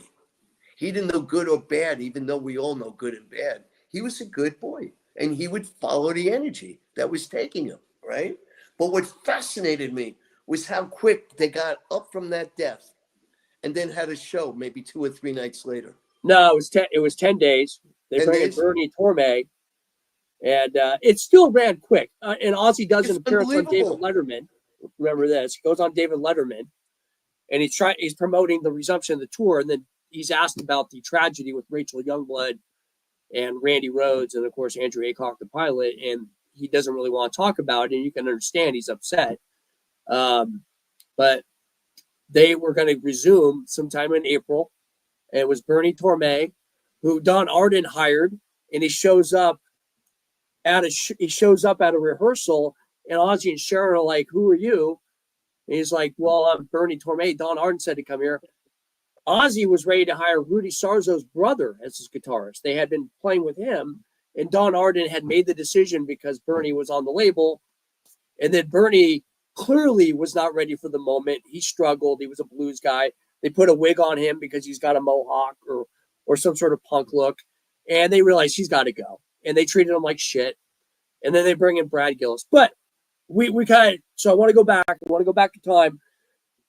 He didn't know good or bad, even though we all know good and bad. He was a good boy, and he would follow the energy that was taking him, right? But what fascinated me was how quick they got up from that death and then had a show maybe 2 or 3 nights later. No, it was 10 days. They 10 bring in days? Bernie Torme, and it still ran quick. And Ozzy does an It's appearance on David unbelievable. Letterman. Remember this? He goes on David Letterman, and he's promoting the resumption of the tour, and then he's asked about the tragedy with Rachel Youngblood and Randy Rhoads, and of course Andrew Aycock, the pilot, and he doesn't really want to talk about it, and you can understand he's upset. But they were going to resume sometime in April, and it was Bernie Torme, who Don Arden hired, and he shows up at a rehearsal, and Ozzy and Sharon are like, "Who are you?" And he's like, "Well, I'm Bernie Torme. Don Arden said to come here." Ozzy was ready to hire Rudy Sarzo's brother as his guitarist. They had been playing with him, and Don Arden had made the decision because Bernie was on the label. And then Bernie clearly was not ready for the moment. He struggled. He was a blues guy. They put a wig on him because he's got a mohawk or some sort of punk look. And they realized he's got to go. And they treated him like shit. And then they bring in Brad Gillis. But so I want to go back. I want to go back to time.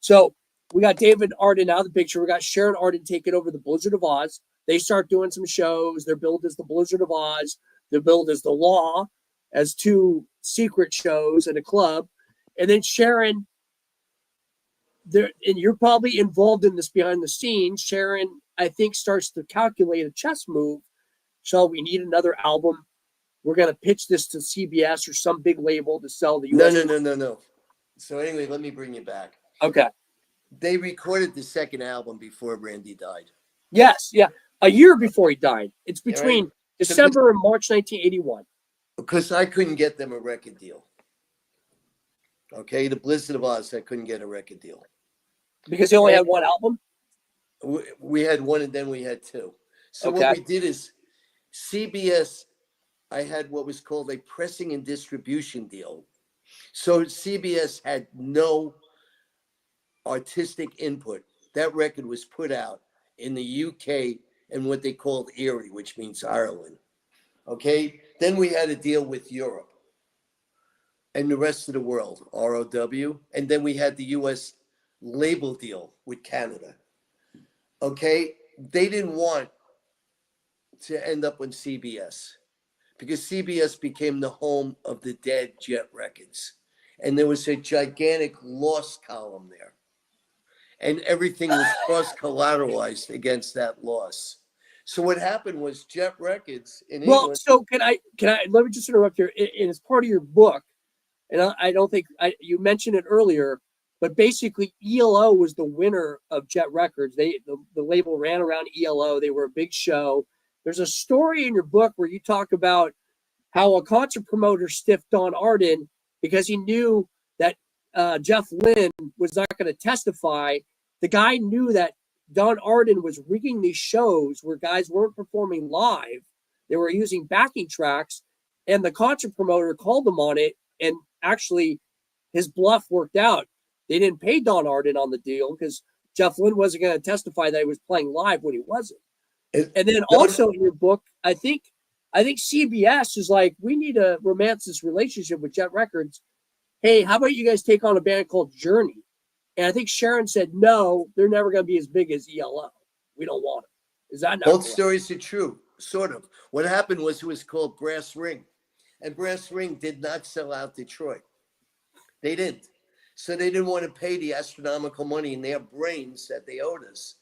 So we got David Arden out of the picture. We got Sharon Arden taking over the Blizzard of Oz. They start doing some shows. They're billed as the Blizzard of Oz. They're billed as the Law, as 2 secret shows at a club. And then Sharon, and you're probably involved in this behind the scenes. Sharon, I think, starts to calculate a chess move. So we need another album. We're going to pitch this to CBS or some big label to sell the US. No. So anyway, let me bring you back. Okay. They recorded the second album before Randy died. Yes, yeah. A year before he died. It's between Right. December and March 1981. Because I couldn't get them a record deal. Okay, the Blizzard of Oz, I couldn't get a record deal. Because he only had one album? We had one and then we had 2. So Okay. what we did is CBS, I had what was called a pressing and distribution deal. So CBS had no artistic input. That record was put out in the UK and what they called Erie, which means Ireland. Okay, then we had a deal with Europe and the rest of the world, ROW, and then we had the US label deal with Canada. Okay, they didn't want to end up on CBS because CBS became the home of the dead Jet Records. And there was a gigantic loss column there. And everything was cross-collateralized against that loss. So what happened was Jet Records in England. Well, so can I let me just interrupt here. And it's part of your book, and I don't think you mentioned it earlier, but basically ELO was the winner of Jet Records. The label ran around ELO. They were a big show. There's a story in your book where you talk about how a concert promoter stiffed Don Arden because he knew that Jeff Lynne was not going to testify. The guy knew that Don Arden was rigging these shows where guys weren't performing live. They were using backing tracks, and the concert promoter called them on it, and actually his bluff worked out. They didn't pay Don Arden on the deal because Jeff Lynne wasn't going to testify that he was playing live when he wasn't. And then also in your book, I think CBS is like, we need to romance this relationship with Jet Records. Hey, how about you guys take on a band called Journey? And I think Sharon said, no, they're never going to be as big as ELO. We don't want it. Is that not Both correct? stories are true, sort of. What happened was it was called Brass Ring. And Brass Ring did not sell out Detroit. They didn't. So they didn't want to pay the astronomical money in their brains that they owed us.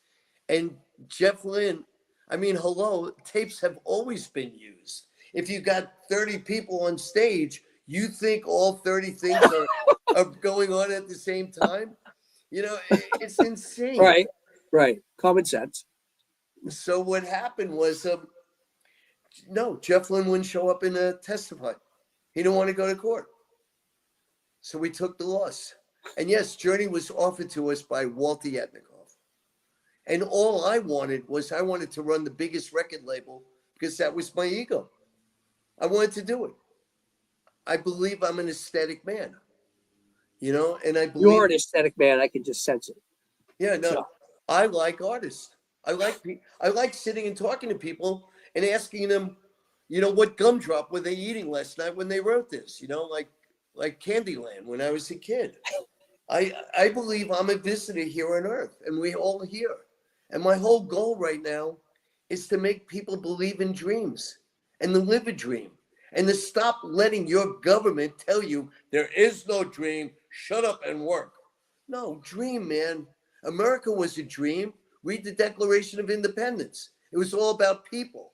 And Jeff Lynne, I mean, hello, tapes have always been used. If you got 30 people on stage, you think all 30 things are going on at the same time? You know, it's insane. Right. Common sense. So what happened was, no, Jeff Lynne wouldn't show up and testify. He didn't want to go to court. So we took the loss. And yes, Journey was offered to us by Walter Yetnikoff. And all I wanted was I wanted to run the biggest record label because that was my ego. I wanted to do it. I believe I'm an aesthetic man, you know, and I believe You're an aesthetic man. I can just sense it. Yeah, no, So I like artists. I like sitting and talking to people and asking them, what gumdrop were they eating last night when they wrote this? Like Candyland when I was a kid. I believe I'm a visitor here on Earth, and we're all here. And my whole goal right now is to make people believe in dreams and to live a dream and to stop letting your government tell you there is no dream. Shut up and work. No, dream, man. America was a dream. Read the Declaration of Independence. It was all about people.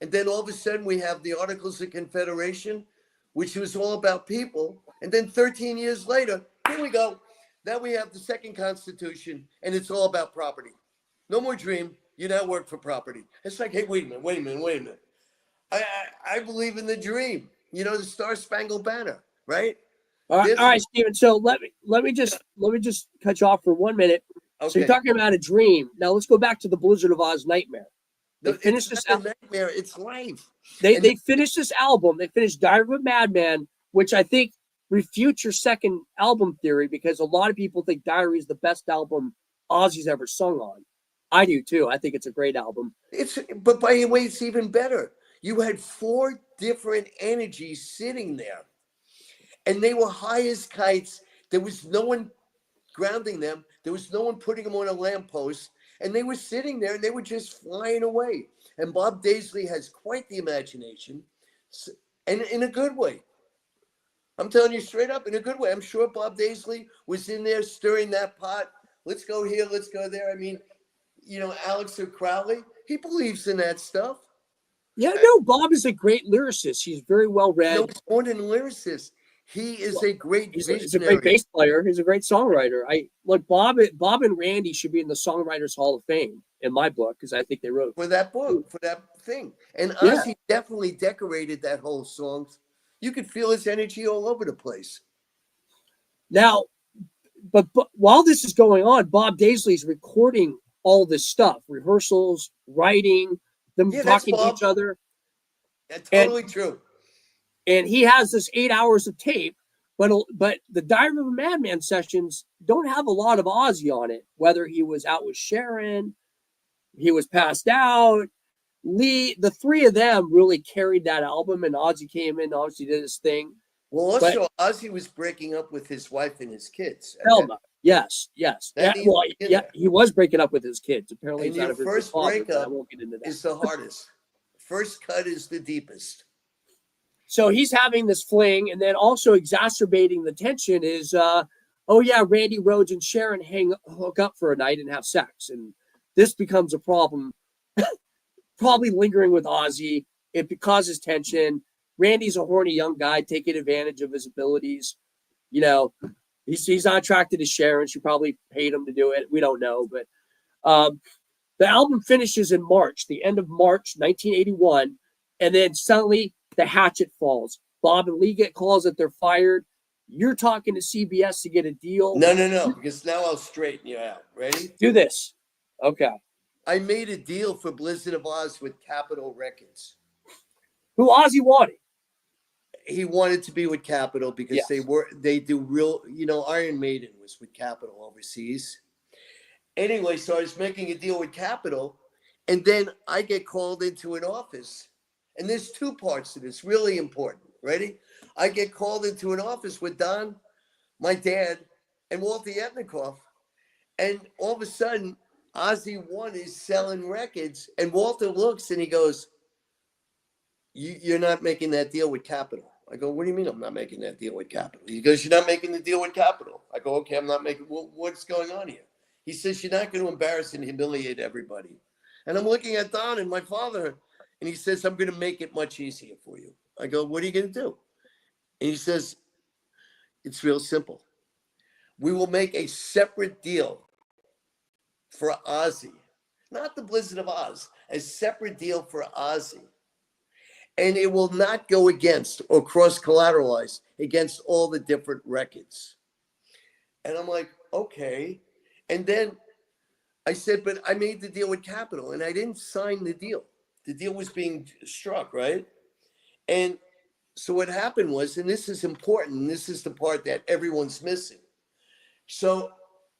And then all of a sudden we have the Articles of Confederation, which was all about people. And then 13 years later, here we go. Now we have the second Constitution, and it's all about property. No more dream. You now work for property. It's like, hey, wait a minute. I believe in the dream. The Star Spangled Banner, right? all This, right, Stephen. So let me just cut you off for 1 minute. So you're okay. talking about a dream. Now let's go back to the Blizzard of Oz Nightmare. They finished It's this. not a nightmare. It's life. And They finished this album. They finished Diary of a Madman, which I think refutes your second album theory because a lot of people think Diary is the best album Ozzy's ever sung on. I do too. I think it's a great album. but by the way, it's even better. You had 4 different energies sitting there, and they were high as kites. There was no one grounding them. There was no one putting them on a lamppost, and they were sitting there and they were just flying away. And Bob Daisley has quite the imagination, and in a good way. I'm telling you straight up, in a good way. I'm sure Bob Daisley was in there stirring that pot. Let's go here, let's go there. I mean, Alex Crowley, he believes in that stuff. Yeah, no, Bob is a great lyricist. He's very well read. He's more than a lyricist. He is a great He's a great bass player. He's a great songwriter. I like Bob and Randy should be in the Songwriters Hall of Fame in my book because I think they wrote for that book, for that thing. And Yeah. Ozzy definitely decorated that whole song. You could feel his energy all over the place. Now, but while this is going on, Bob Daisley's recording all this stuff, rehearsals, writing, them talking to each other. That's totally true. And he has this 8 hours of tape, but the Diary of a Madman sessions don't have a lot of Ozzy on it, whether he was out with Sharon, he was passed out. Lee, the 3 of them really carried that album, and Ozzy came in, obviously did his thing. Well, also, Ozzy was breaking up with his wife and his kids. Hell no. Yes. He was breaking up with his kids. Apparently, and he's your first breakup I won't get into that. Is the hardest. First cut is the deepest. So he's having this fling, and then also exacerbating the tension is, Randy Rhoads and Sharon hook up for a night and have sex, and this becomes a problem. Probably lingering with Ozzy. It causes tension. Randy's a horny young guy taking advantage of his abilities. He's not attracted to Sharon. She probably paid him to do it. We don't know, but the album finishes in March, the end of March 1981, and then suddenly the hatchet falls. Bob and Lee get calls that they're fired. You're talking to CBS to get a deal. No, because now I'll straighten you out. Ready? Do this. Okay. I made a deal for Blizzard of Oz with Capitol Records. Who Ozzy wanted? He wanted to be with Capitol because they do real, Iron Maiden was with Capitol overseas. Anyway, so I was making a deal with Capitol, and then I get called into an office. And there's 2 parts to this, really important. Ready? I get called into an office with Don, my dad, and Walter Yetnikoff. And all of a sudden, Ozzy One is selling records. And Walter looks and he goes, you're not making that deal with Capitol. I go, what do you mean I'm not making that deal with Capitol? He goes, you're not making the deal with Capitol. I go, okay, I'm not making, what's going on here? He says, you're not going to embarrass and humiliate everybody. And I'm looking at Don and my father, and he says, I'm going to make it much easier for you. I go, what are you going to do? And he says, it's real simple. We will make a separate deal for Ozzy, not the Blizzard of Oz, a separate deal for Ozzy. And it will not go against or cross-collateralize against all the different records. And I'm like, okay. And then I said, but I made the deal with Capitol and I didn't sign the deal. The deal was being struck, right? And so what happened was, and this is important, and this is the part that everyone's missing. So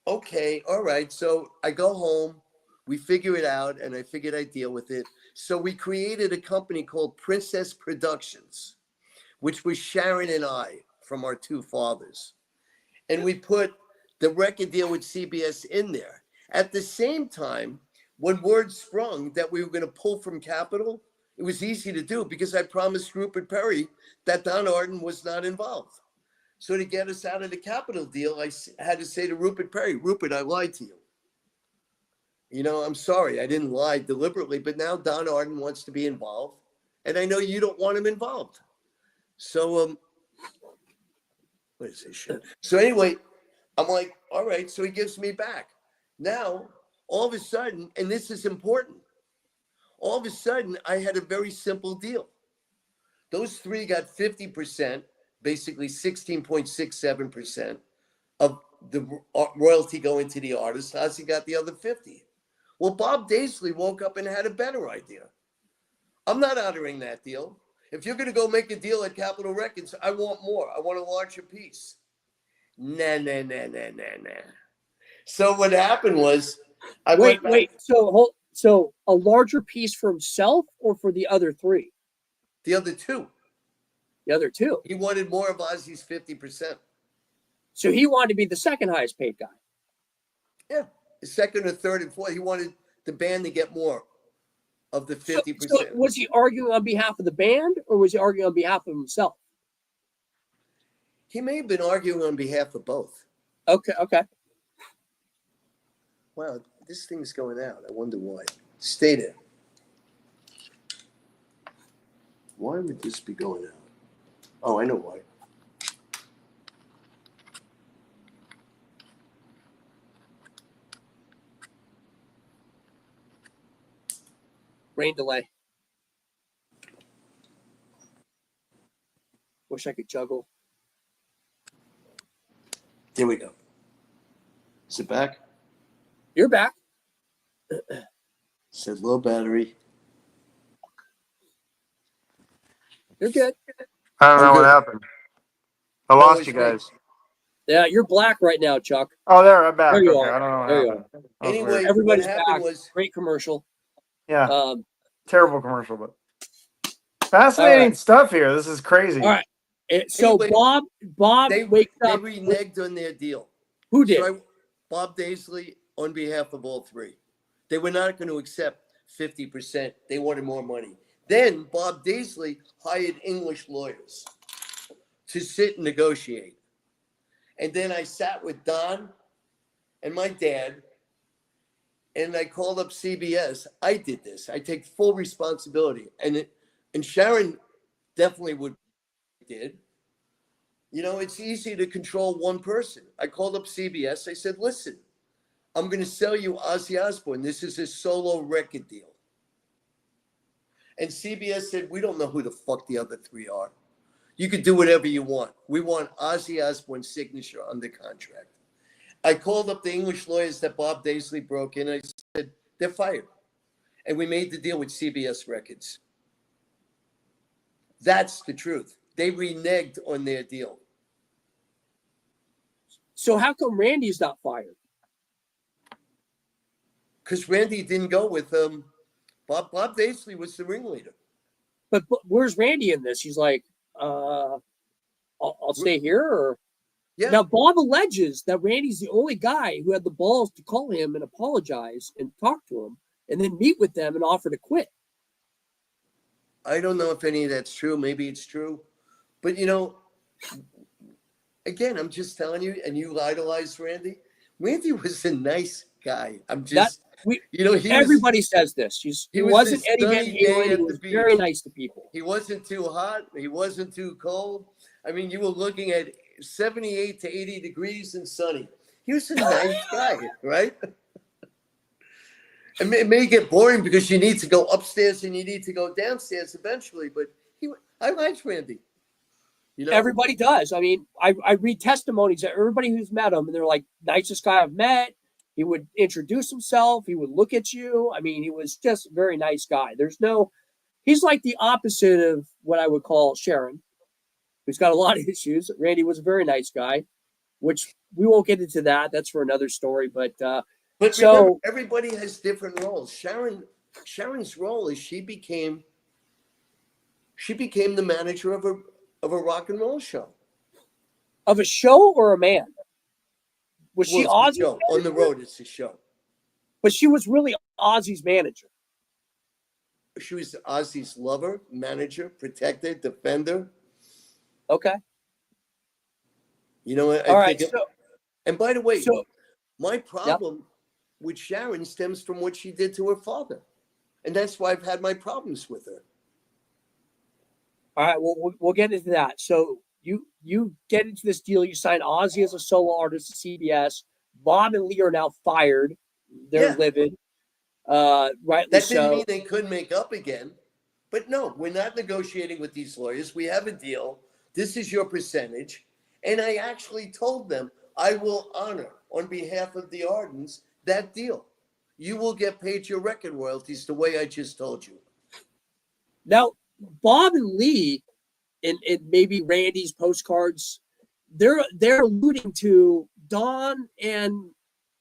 okay, all right. So I go home, we figure it out, and I figured I'd deal with it. So we created a company called Princess Productions, which was Sharon and I from our two fathers. And we put the record deal with CBS in there. At the same time, when word sprung that we were going to pull from Capitol, it was easy to do because I promised Rupert Perry that Don Arden was not involved. So to get us out of the Capitol deal, I had to say to Rupert Perry, Rupert, I lied to you. You know, I'm sorry, I didn't lie deliberately, but now Don Arden wants to be involved, and I know you don't want him involved. So, what is this shit? So anyway, I'm like, all right, so he gives me back. Now, all of a sudden, and this is important, all of a sudden, I had a very simple deal. Those three got 50%, basically 16.67% of the royalty going to the artist. Ozzy got the other 50. Well, Bob Daisley woke up and had a better idea. I'm not honoring that deal. If you're going to go make a deal at Capitol Records, I want more. I want a larger piece. Nah. So what happened was, I went back. Wait. So a larger piece for himself or for the other three? The other two. The other two. He wanted more of Ozzy's 50%. So he wanted to be the second highest paid guy. Yeah, the second or third and fourth. He wanted the band to get more of the 50%. So was he arguing on behalf of the band or was he arguing on behalf of himself? He may have been arguing on behalf of both. Okay. Wow, this thing's going out. I wonder why. Stay there. Why would this be going out? Oh, I know why. Rain delay. Wish I could juggle. There we go. Is it back? You're back. Said low battery. You're good. I don't know good. what happened. I No, lost it's you great. guys. Yeah, you're black right now, Chuck. Oh, there, I'm back. There you Okay, are. I don't know what There you happened. That was Anyway, weird. Everybody's what happened back. was, Great commercial. Yeah, terrible commercial, but fascinating All right. stuff here. This is crazy. All right. So Anyway, Bob they wakes up. reneged on their deal. Who did? So Bob Daisley on behalf of all three. They were not going to accept 50%. They wanted more money. Then Bob Daisley hired English lawyers to sit and negotiate. And then I sat with Don and my dad, and I called up CBS. I did this. I take full responsibility. And Sharon definitely did. You know, it's easy to control one person. I called up CBS. I said, listen, I'm going to sell you Ozzy Osbourne. This is a solo record deal. And CBS said, we don't know who the fuck the other three are. You could do whatever you want. We want Ozzy Osbourne's signature on the contract. I called up the English lawyers that Bob Daisley broke in. I said, they're fired. And we made the deal with CBS Records. That's the truth. They reneged on their deal. So how come Randy's not fired? Because Randy didn't go with Bob Daisley was the ringleader. But where's Randy in this? He's like, I'll stay here. Or Yeah. Now Bob alleges that Randy's the only guy who had the balls to call him and apologize and talk to him, and then meet with them and offer to quit. I don't know if any of that's true. Maybe it's true, but you know, again, I'm just telling you. And you idolize Randy. Randy was a nice guy. Everybody says this. He wasn't Eddie Van Halen. He was very nice to people. He wasn't too hot. He wasn't too cold. I mean, you were looking at 78 to 80 degrees and sunny. He was a nice guy, right? It may get boring because you need to go upstairs and you need to go downstairs eventually. But I liked Randy. You know? Everybody does. I mean, I read testimonies of everybody who's met him, and they're like, nicest guy I've met. He would introduce himself. He would look at you. I mean, he was just a very nice guy. He's like the opposite of what I would call Sharon, who's got a lot of issues. Randy was a very nice guy, which we won't get into that. That's for another story. But But so remember, everybody has different roles. Sharon's role is she became the manager of a rock and roll show. of a show or a man? Was she Well, it's a Ozzy's show. On the road, it's a show. But she was really Ozzy's manager. She was Ozzy's lover, manager, protector, defender. Okay. You know what? All right. And by the way, So my problem with Sharon stems from what she did to her father. And that's why I've had my problems with her. all right, we'll get into that. So you get into this deal. You sign Ozzy as a solo artist at CBS. Bob and Lee are now fired. They're livid. Rightly That so. didn't mean they couldn't make up again. But no, we're not negotiating with these lawyers. We have a deal. This is your percentage. And I actually told them I will honor on behalf of the Ardens that deal. You will get paid your record royalties the way I just told you. Now, Bob and Lee, and maybe Randy's postcards, they're alluding to Don and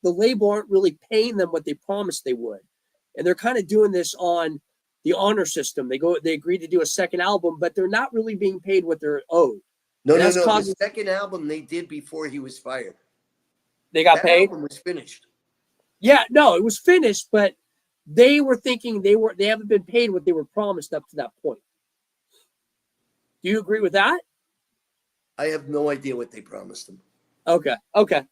the label aren't really paying them what they promised they would, and they're kind of doing this on the honor system. They agreed to do a second album, but they're not really being paid what they're owed. No. The second album they did before he was fired. They got paid. That album was finished. Yeah, no, it was finished, but they were thinking they haven't been paid what they were promised up to that point. Do you agree with that? I have no idea what they promised him. Okay,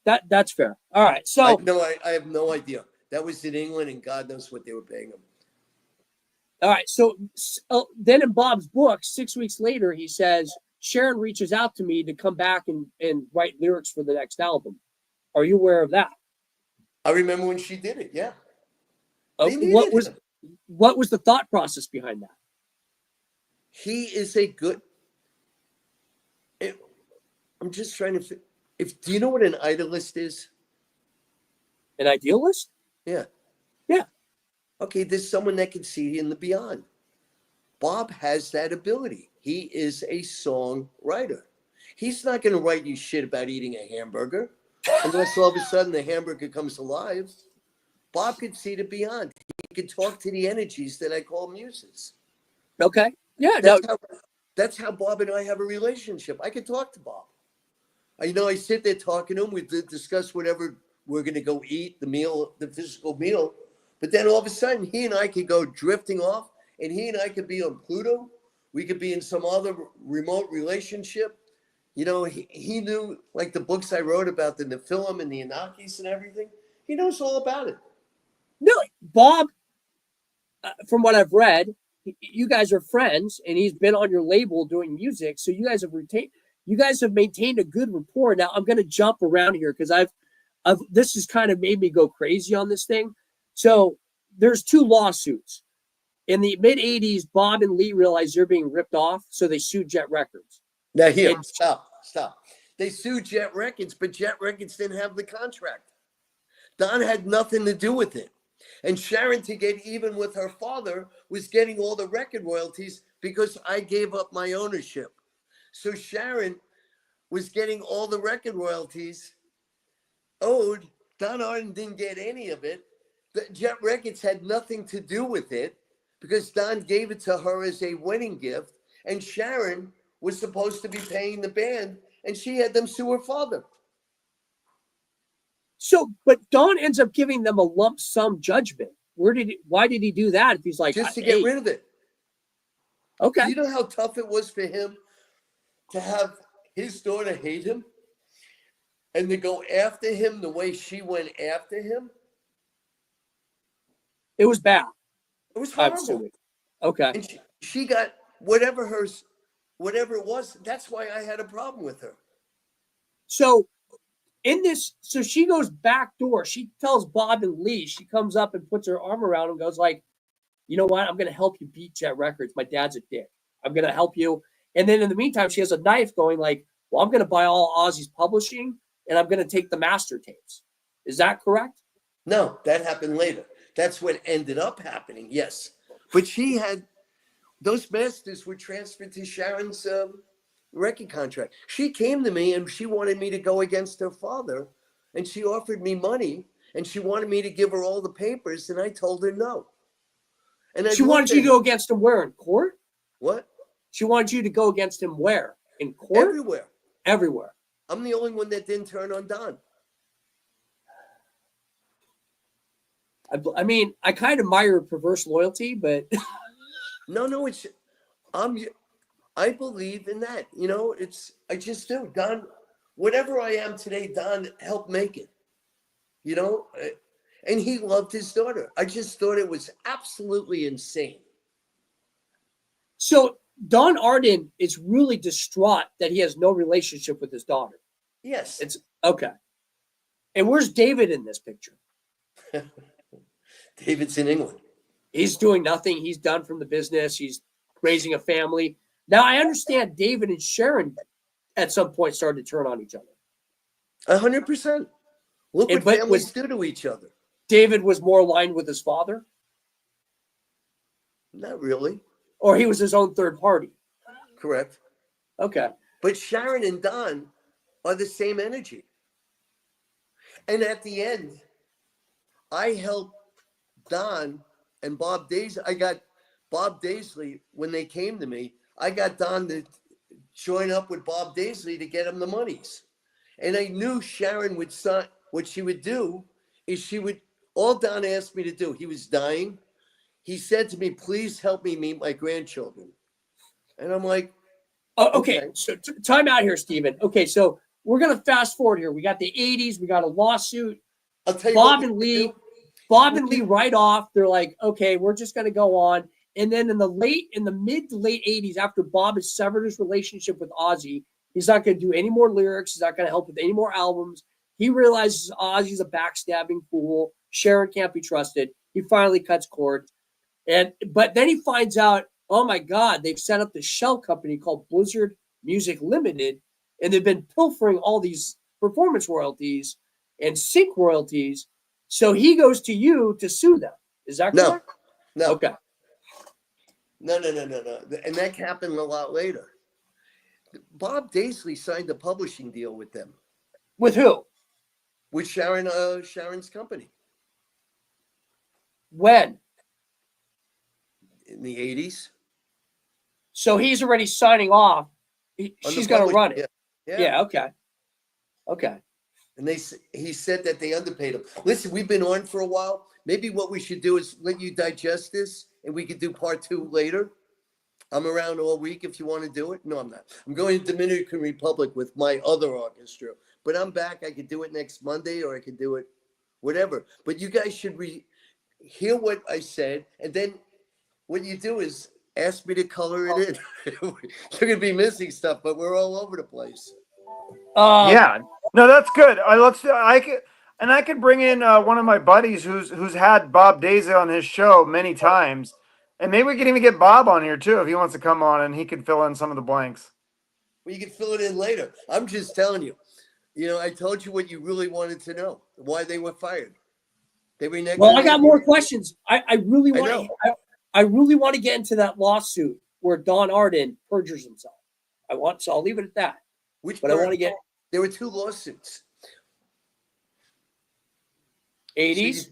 that's fair. All right, so I have no idea. That was in England, and God knows what they were paying him. All right, so then in Bob's book, 6 weeks later, he says Sharon reaches out to me to come back and write lyrics for the next album. Are you aware of that? I remember when she did it. Yeah. What was the thought process behind that? He is a good. I'm just trying to. Do you know what an idealist is? An idealist? Yeah. Yeah. Okay, there's someone that can see in the beyond. Bob has that ability. He is a songwriter. He's not going to write you shit about eating a hamburger unless all of a sudden the hamburger comes alive. Bob could see the beyond. He could talk to the energies that I call muses. Okay. Yeah. That's how Bob and I have a relationship. I could talk to Bob. I sit there talking to him. We discuss whatever we're going to go eat, the physical meal. But then all of a sudden, he and I could go drifting off, and he and I could be on Pluto. We could be in some other remote relationship. He knew, like the books I wrote about the Nephilim and the Anunnakis and everything. He knows all about it. No, Bob, from what I've read, you guys are friends, and he's been on your label doing music, so you guys have maintained a good rapport. Now I'm going to jump around here because this has kind of made me go crazy on this thing. So there's 2 lawsuits. In the mid 80s, Bob and Lee realized they're being ripped off, so they sued Jet Records. Now here, stop. They sued Jet Records, but Jet Records didn't have the contract. Don had nothing to do with it. And Sharon, to get even with her father, was getting all the record royalties because I gave up my ownership. So Sharon was getting all the record royalties owed. Don Arden didn't get any of it. The Jet Records had nothing to do with it because Don gave it to her as a wedding gift. And Sharon was supposed to be paying the band, and she had them sue her father. So, but Don ends up giving them a lump sum judgment. Why did he do that? If he's like, just to get rid of it. Okay. Do you know how tough it was for him to have his daughter hate him and to go after him the way she went after him? It was bad. It was horrible. Absolutely. Okay. And she got whatever it was. That's why I had a problem with her. So she goes back door. She tells Bob and Lee, she comes up and puts her arm around him and goes like, you know what? I'm going to help you beat Jet Records. My dad's a dick. I'm going to help you. And then in the meantime, she has a knife going like, well, I'm going to buy all Ozzy's publishing and I'm going to take the master tapes. Is that correct? No, that happened later. That's what ended up happening. Yes. But those masters were transferred to Sharon's record contract. She came to me and she wanted me to go against her father, and she offered me money and she wanted me to give her all the papers, and I told her no. And I She wanted you to go against him where? In court? What? She wanted you to go against him where? In court? Everywhere. Everywhere. I'm the only one that didn't turn on Don. I mean, I kind of admire perverse loyalty, but No, I believe in that. You know, I just do. Don, whatever I am today, Don helped make it. You know, and he loved his daughter. I just thought it was absolutely insane. So Don Arden is really distraught that he has no relationship with his daughter. Yes. It's okay. And where's David in this picture? David's in England. He's doing nothing. He's done from the business. He's raising a family. Now, I understand David and Sharon at some point started to turn on each other. 100%. Look what families do to each other. David was more aligned with his father? Not really. Or he was his own third party? Correct. Okay. But Sharon and Don are the same energy. And at the end, I helped Don and Bob Daisley. I got Bob Daisley when they came to me. I got Don to join up with Bob Daisley to get him the monies. And I knew Sharon would sign. What she would do is all Don asked me to do, he was dying. He said to me, please help me meet my grandchildren. And I'm like, okay. So time out here, Stephen. Okay, so we're going to fast forward here. We got the 80s. We got a lawsuit. I'll tell you Bob and Lee right off. They're like, okay, we're just going to go on. And then in the mid to late 80s, after Bob has severed his relationship with Ozzy, he's not going to do any more lyrics. He's not going to help with any more albums. He realizes Ozzy's a backstabbing fool. Sharon can't be trusted. He finally cuts cords. But then he finds out, oh my God, they've set up this shell company called Blizzard Music Limited, and they've been pilfering all these performance royalties and sync royalties. So he goes to you to sue them. Is that correct? No. Okay. No. And that happened a lot later. Bob Daisley signed a publishing deal with them. With who? With Sharon's company. When? In the 80s. So he's already signing off. She's going to run it. Yeah. Okay. And he said that they underpaid him. Listen, we've been on for a while. Maybe what we should do is let you digest this, and we could do part 2 later. I'm around all week if you want to do it. No, I'm not. I'm going to Dominican Republic with my other orchestra. But I'm back. I could do it next Monday, or I could do it whatever. But you guys should hear what I said, and then what you do is ask me to color it in. You're going to be missing stuff, but we're all over the place. Yeah, no, that's good. I could bring in one of my buddies who's had Bob Daisley on his show many times, and maybe we can even get Bob on here too if he wants to come on, and he can fill in some of the blanks. Well, you can fill it in later. I'm just telling you. You know, I told you what you really wanted to know: why they were fired. They were Well, I got more questions. I really want to get into that lawsuit where Don Arden perjures himself. So I'll leave it at that. I want to get. There were 2 lawsuits. 80s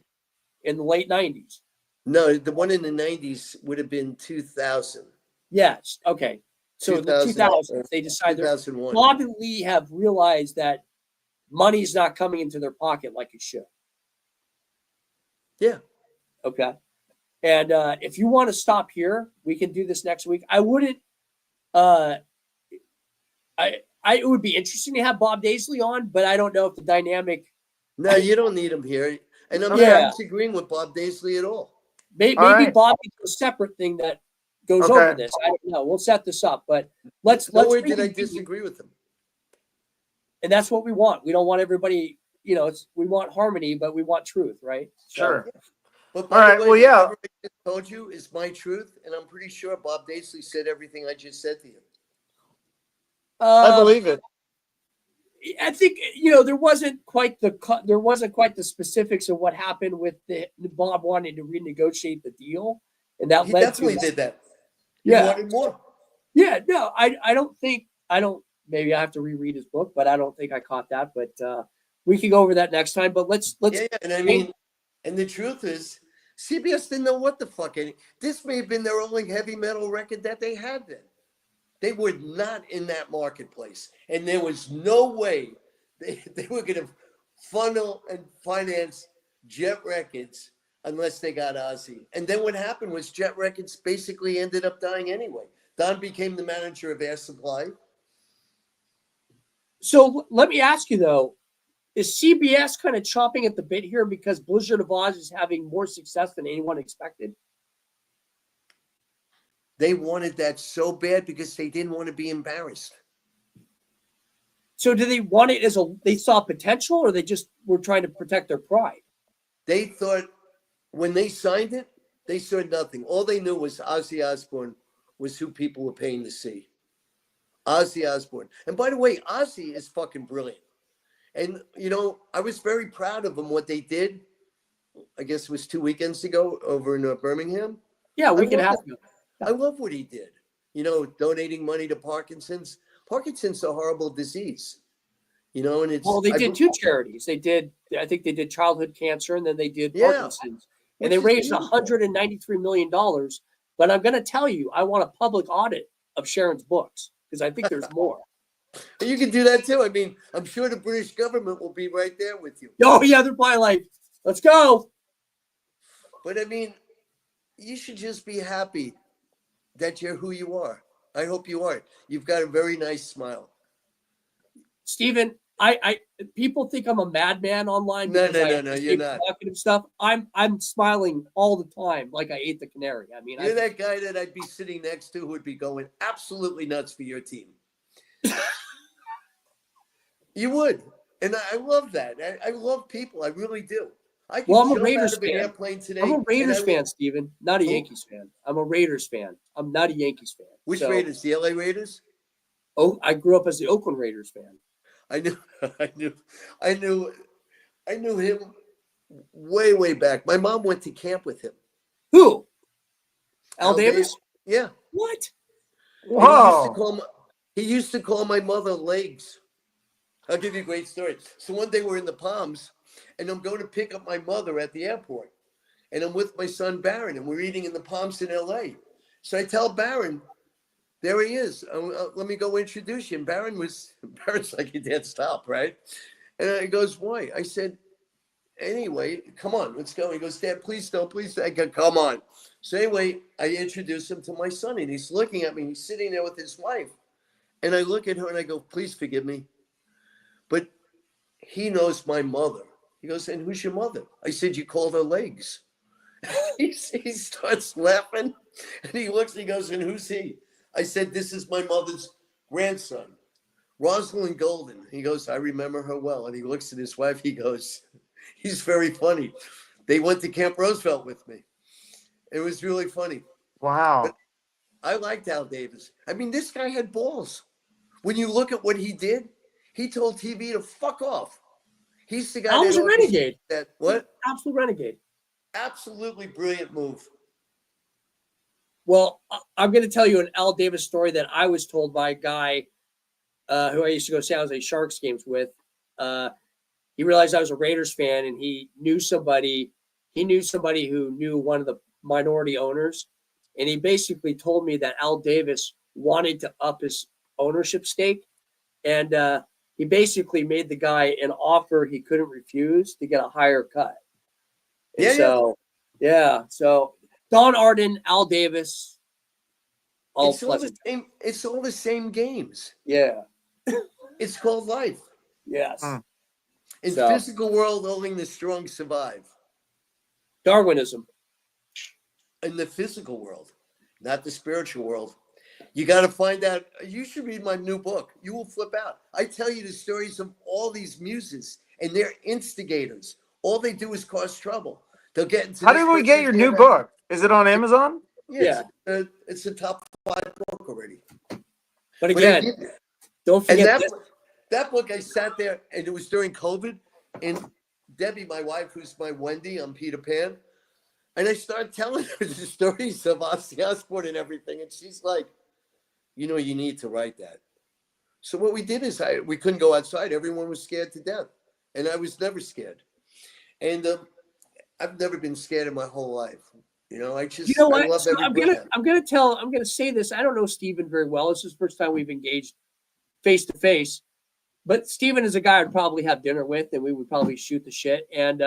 in the late 90s. No, the one in the 90s would have been 2000. Yes. Okay. So the 2000s, they decided 2001. Bob and Lee have realized that money's not coming into their pocket like it should. Yeah. Okay. And if you want to stop here, we can do this next week. I wouldn't. It would be interesting to have Bob Daisley on, but I don't know if the dynamic. No, you don't need him here, and I'm not disagreeing with Bob Daisley at all. Maybe Bob needs a separate thing that goes over this. I don't know. We'll set this up, but let's. Nowhere did I disagree with him. And that's what we want. We don't want everybody. We want harmony, but we want truth, right? Sure. But all right. Well, yeah. Whatever I just told you is my truth, and I'm pretty sure Bob Daisley said everything I just said to you. I believe it. I think there wasn't quite the specifics of what happened with the Bob wanting to renegotiate the deal, and that he led definitely to did that. He wanted more. Yeah, no, I don't think maybe I have to reread his book, but I don't think I caught that. But we can go over that next time. But let's. Yeah, and I mean, and the truth is, CBS didn't know what the fuck any. This may have been their only heavy metal record that they had then. They were not in that marketplace, and there was no way they were going to funnel and finance Jet Records unless they got Ozzy. And then what happened was Jet Records basically ended up dying anyway. Don became the manager of Air Supply. So let me ask you though, is CBS kind of chomping at the bit here because Blizzard of Oz is having more success than anyone expected? They wanted that so bad because they didn't want to be embarrassed. So do they want it as they saw potential, or they just were trying to protect their pride? They thought when they signed it, they saw nothing. All they knew was Ozzy Osbourne was who people were paying to see. Ozzy Osbourne. And by the way, Ozzy is fucking brilliant. And, you know, I was very proud of them, what they did. I guess it was 2 weekends ago over in Birmingham. Yeah, we can have him. I love what he did. You know, donating money to Parkinson's. Parkinson's is a horrible disease. You know, and it's... Well, they did two charities. I think they did childhood cancer, and then they did Parkinson's. And they raised $193 million. But I'm going to tell you, I want a public audit of Sharon's books because I think there's more. You can do that too. I mean, I'm sure the British government will be right there with you. Oh, yeah, they're probably like, let's go. But I mean, you should just be happy that you're who you are. I hope you are. You've got a very nice smile. Stephen, people think I'm a madman online. No, you're not. Stuff. I'm smiling all the time, like I ate the canary. I mean, you're that guy that I'd be sitting next to who would be going absolutely nuts for your team. You would, and I love that. I love people. I really do. I'm a Raiders fan. Today, I'm a Raiders fan, Stephen, not a Yankees fan. I'm a Raiders fan. I'm not a Yankees fan. Which Raiders? The LA Raiders? Oh, I grew up as the Oakland Raiders fan. I knew him way back. My mom went to camp with him. Who? Al Davis? Yeah. What? Wow. He used to call my mother Legs. I'll give you a great story. So one day we're in the Palms, and I'm going to pick up my mother at the airport. And I'm with my son, Barron, and we're eating in the Palms in L.A. So I tell Barron, there he is. Let me go introduce you. And Barron's like, he can't stop, right? And he goes, why? I said, anyway, come on, let's go. He goes, Dad, please don't, please. I go, come on. So anyway, I introduce him to my son, and he's looking at me. He's sitting there with his wife. And I look at her, and I go, please forgive me. But he knows my mother. He goes, and who's your mother? I said, you called her Legs. He starts laughing, and he looks, and he goes, and who's he? I said, this is my mother's grandson, Rosalind Golden. He goes, I remember her well. And he looks at his wife. He goes, he's very funny. They went to Camp Roosevelt with me. It was really funny. Wow. But I liked Al Davis. I mean, this guy had balls. When you look at what he did, he told TV to fuck off. He's the guy Al was a renegade. What? Absolute renegade. Absolutely brilliant move. Well, I'm going to tell you an Al Davis story that I was told by a guy who I used to go San Jose Sharks games with. He realized I was a Raiders fan, and he knew somebody. He knew somebody who knew one of the minority owners, and he basically told me that Al Davis wanted to up his ownership stake, and he basically made the guy an offer he couldn't refuse to get a higher cut. And so Don Arden, Al Davis, it's all the same games. Yeah. It's called life. Yes. In physical world, only the strong survive. Darwinism. In the physical world, not the spiritual world. You got to find out. You should read my new book. You will flip out. I tell you the stories of all these muses, and they're instigators. All they do is cause trouble. They'll get into. How did we get your new book? Is it on Amazon? Yeah. It's a top 5 book already. But again, don't forget that book. I sat there, and it was during COVID, and Debbie, my wife, who's my Wendy on Peter Pan, and I started telling her the stories of Ozzy Osbourne and everything, and she's like, you know, you need to write that. So what we did is we couldn't go outside. Everyone was scared to death, and I was never scared. And I've never been scared in my whole life. You know, I love So every breath. I'm gonna say this. I don't know Steven very well. This is the first time we've engaged face to face. But Steven is a guy I'd probably have dinner with, and we would probably shoot the shit. And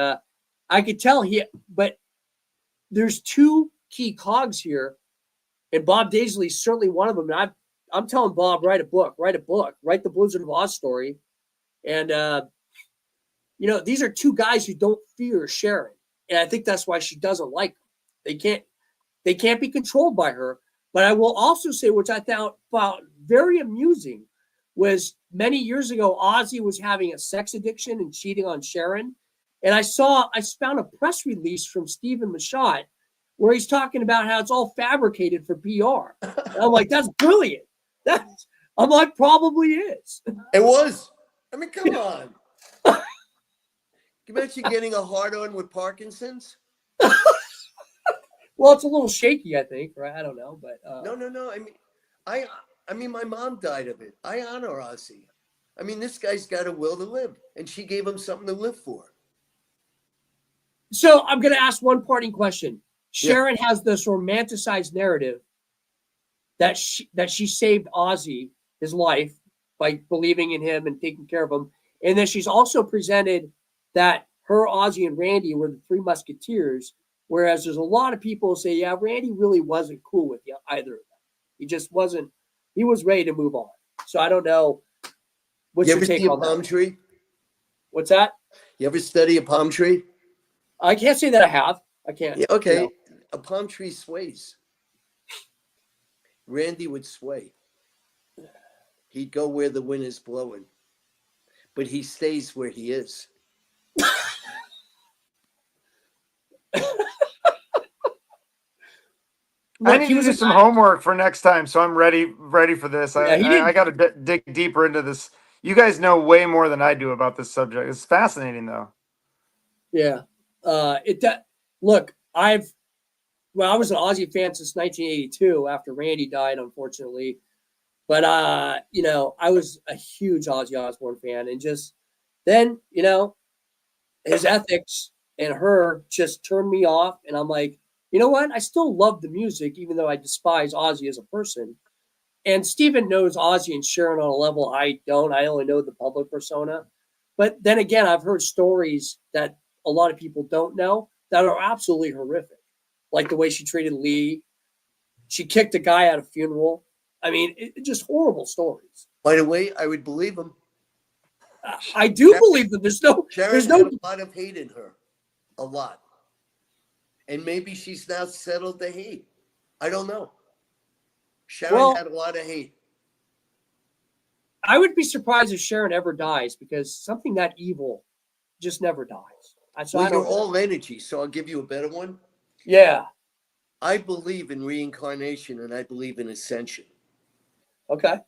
I could tell but there's two key cogs here, and Bob Daisley's certainly one of them. And I'm telling Bob, write the Blizzard of Oz story. And these are two guys who don't fear Sharon, and I think that's why she doesn't like them. They can't be controlled by her. But I will also say, which I found very amusing, was many years ago, Ozzy was having a sex addiction and cheating on Sharon. And I found a press release from Stephen Machat where he's talking about how it's all fabricated for PR. And I'm like, that's brilliant. I'm like, probably is. It was. I mean, come on. Can you imagine getting a hard-on with Parkinson's? Well, it's a little shaky, I think, right? I don't know, but No. I mean, my mom died of it. I honor Ozzy. I mean, this guy's got a will to live, and she gave him something to live for. So I'm going to ask one parting question. Sharon has this romanticized narrative that she saved Ozzy, his life, by believing in him and taking care of him. And then she's also presented that her, Ozzy, and Randy were the three musketeers, whereas there's a lot of people who say, yeah, Randy really wasn't cool with either of them. He just wasn't. He was ready to move on. So I don't know. What's your take on that? You ever see a palm tree? What's that? You ever study a palm tree? I can't say that I have. I can't. Yeah, okay. A palm tree sways. Randy would sway. He'd go where the wind is blowing. But he stays where he is. I need to do some homework for next time, so I'm ready for this. I got to dig deeper into this. You guys know way more than I do about this subject. It's fascinating, though. Yeah. Look, I was an Ozzy fan since 1982 after Randy died, unfortunately. But, I was a huge Ozzy Osbourne fan. And just then, his ethics and her just turned me off. And I'm like, you know what? I still love the music, even though I despise Ozzy as a person. And Steven knows Ozzy and Sharon on a level I don't. I only know the public persona. But then again, I've heard stories that a lot of people don't know that are absolutely horrific. Like the way she treated Lee. She kicked a guy at a funeral. I mean, just horrible stories. By the way, I would believe him. I do believe them. Sharon had a lot of hate in her. A lot. And maybe she's now settled the hate. I don't know. Sharon had a lot of hate. I would be surprised if Sharon ever dies because something that evil just never dies. You're all energy, so I'll give you a better one. Yeah. I believe in reincarnation and I believe in ascension. Okay.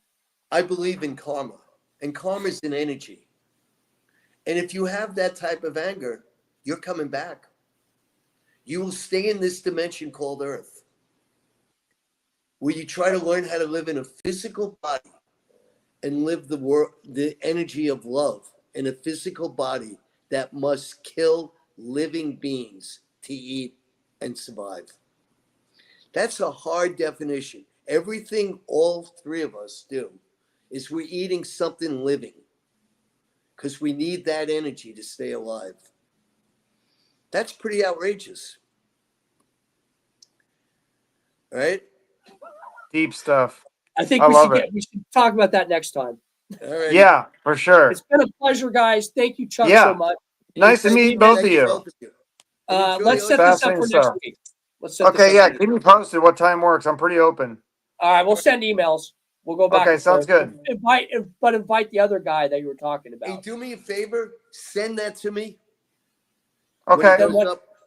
I believe in karma. And karma is an energy. And if you have that type of anger, you're coming back. You will stay in this dimension called Earth, where you try to learn how to live in a physical body and live the energy of love in a physical body that must kill living beings to eat and survive. That's a hard definition. Everything all three of us do is we're eating something living because we need that energy to stay alive. That's pretty outrageous. Right? Deep stuff. I think we should talk about that next time. All right. Yeah, for sure. It's been a pleasure, guys. Thank you, Chuck, so much. Nice to meet both of you. Let's set this up for next week. Keep me posted what time works. I'm pretty open. All right, we'll send emails. We'll go back. Okay, sounds good. Invite the other guy that you were talking about. Hey, do me a favor. Send that to me. Okay.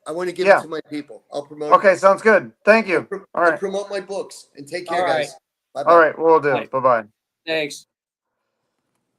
I want to give it to my people. I'll promote it. Okay, sounds good. Thank you. All right. I'll promote my books. And take care, guys. Bye-bye. All right, we'll do. Bye-bye. Thanks.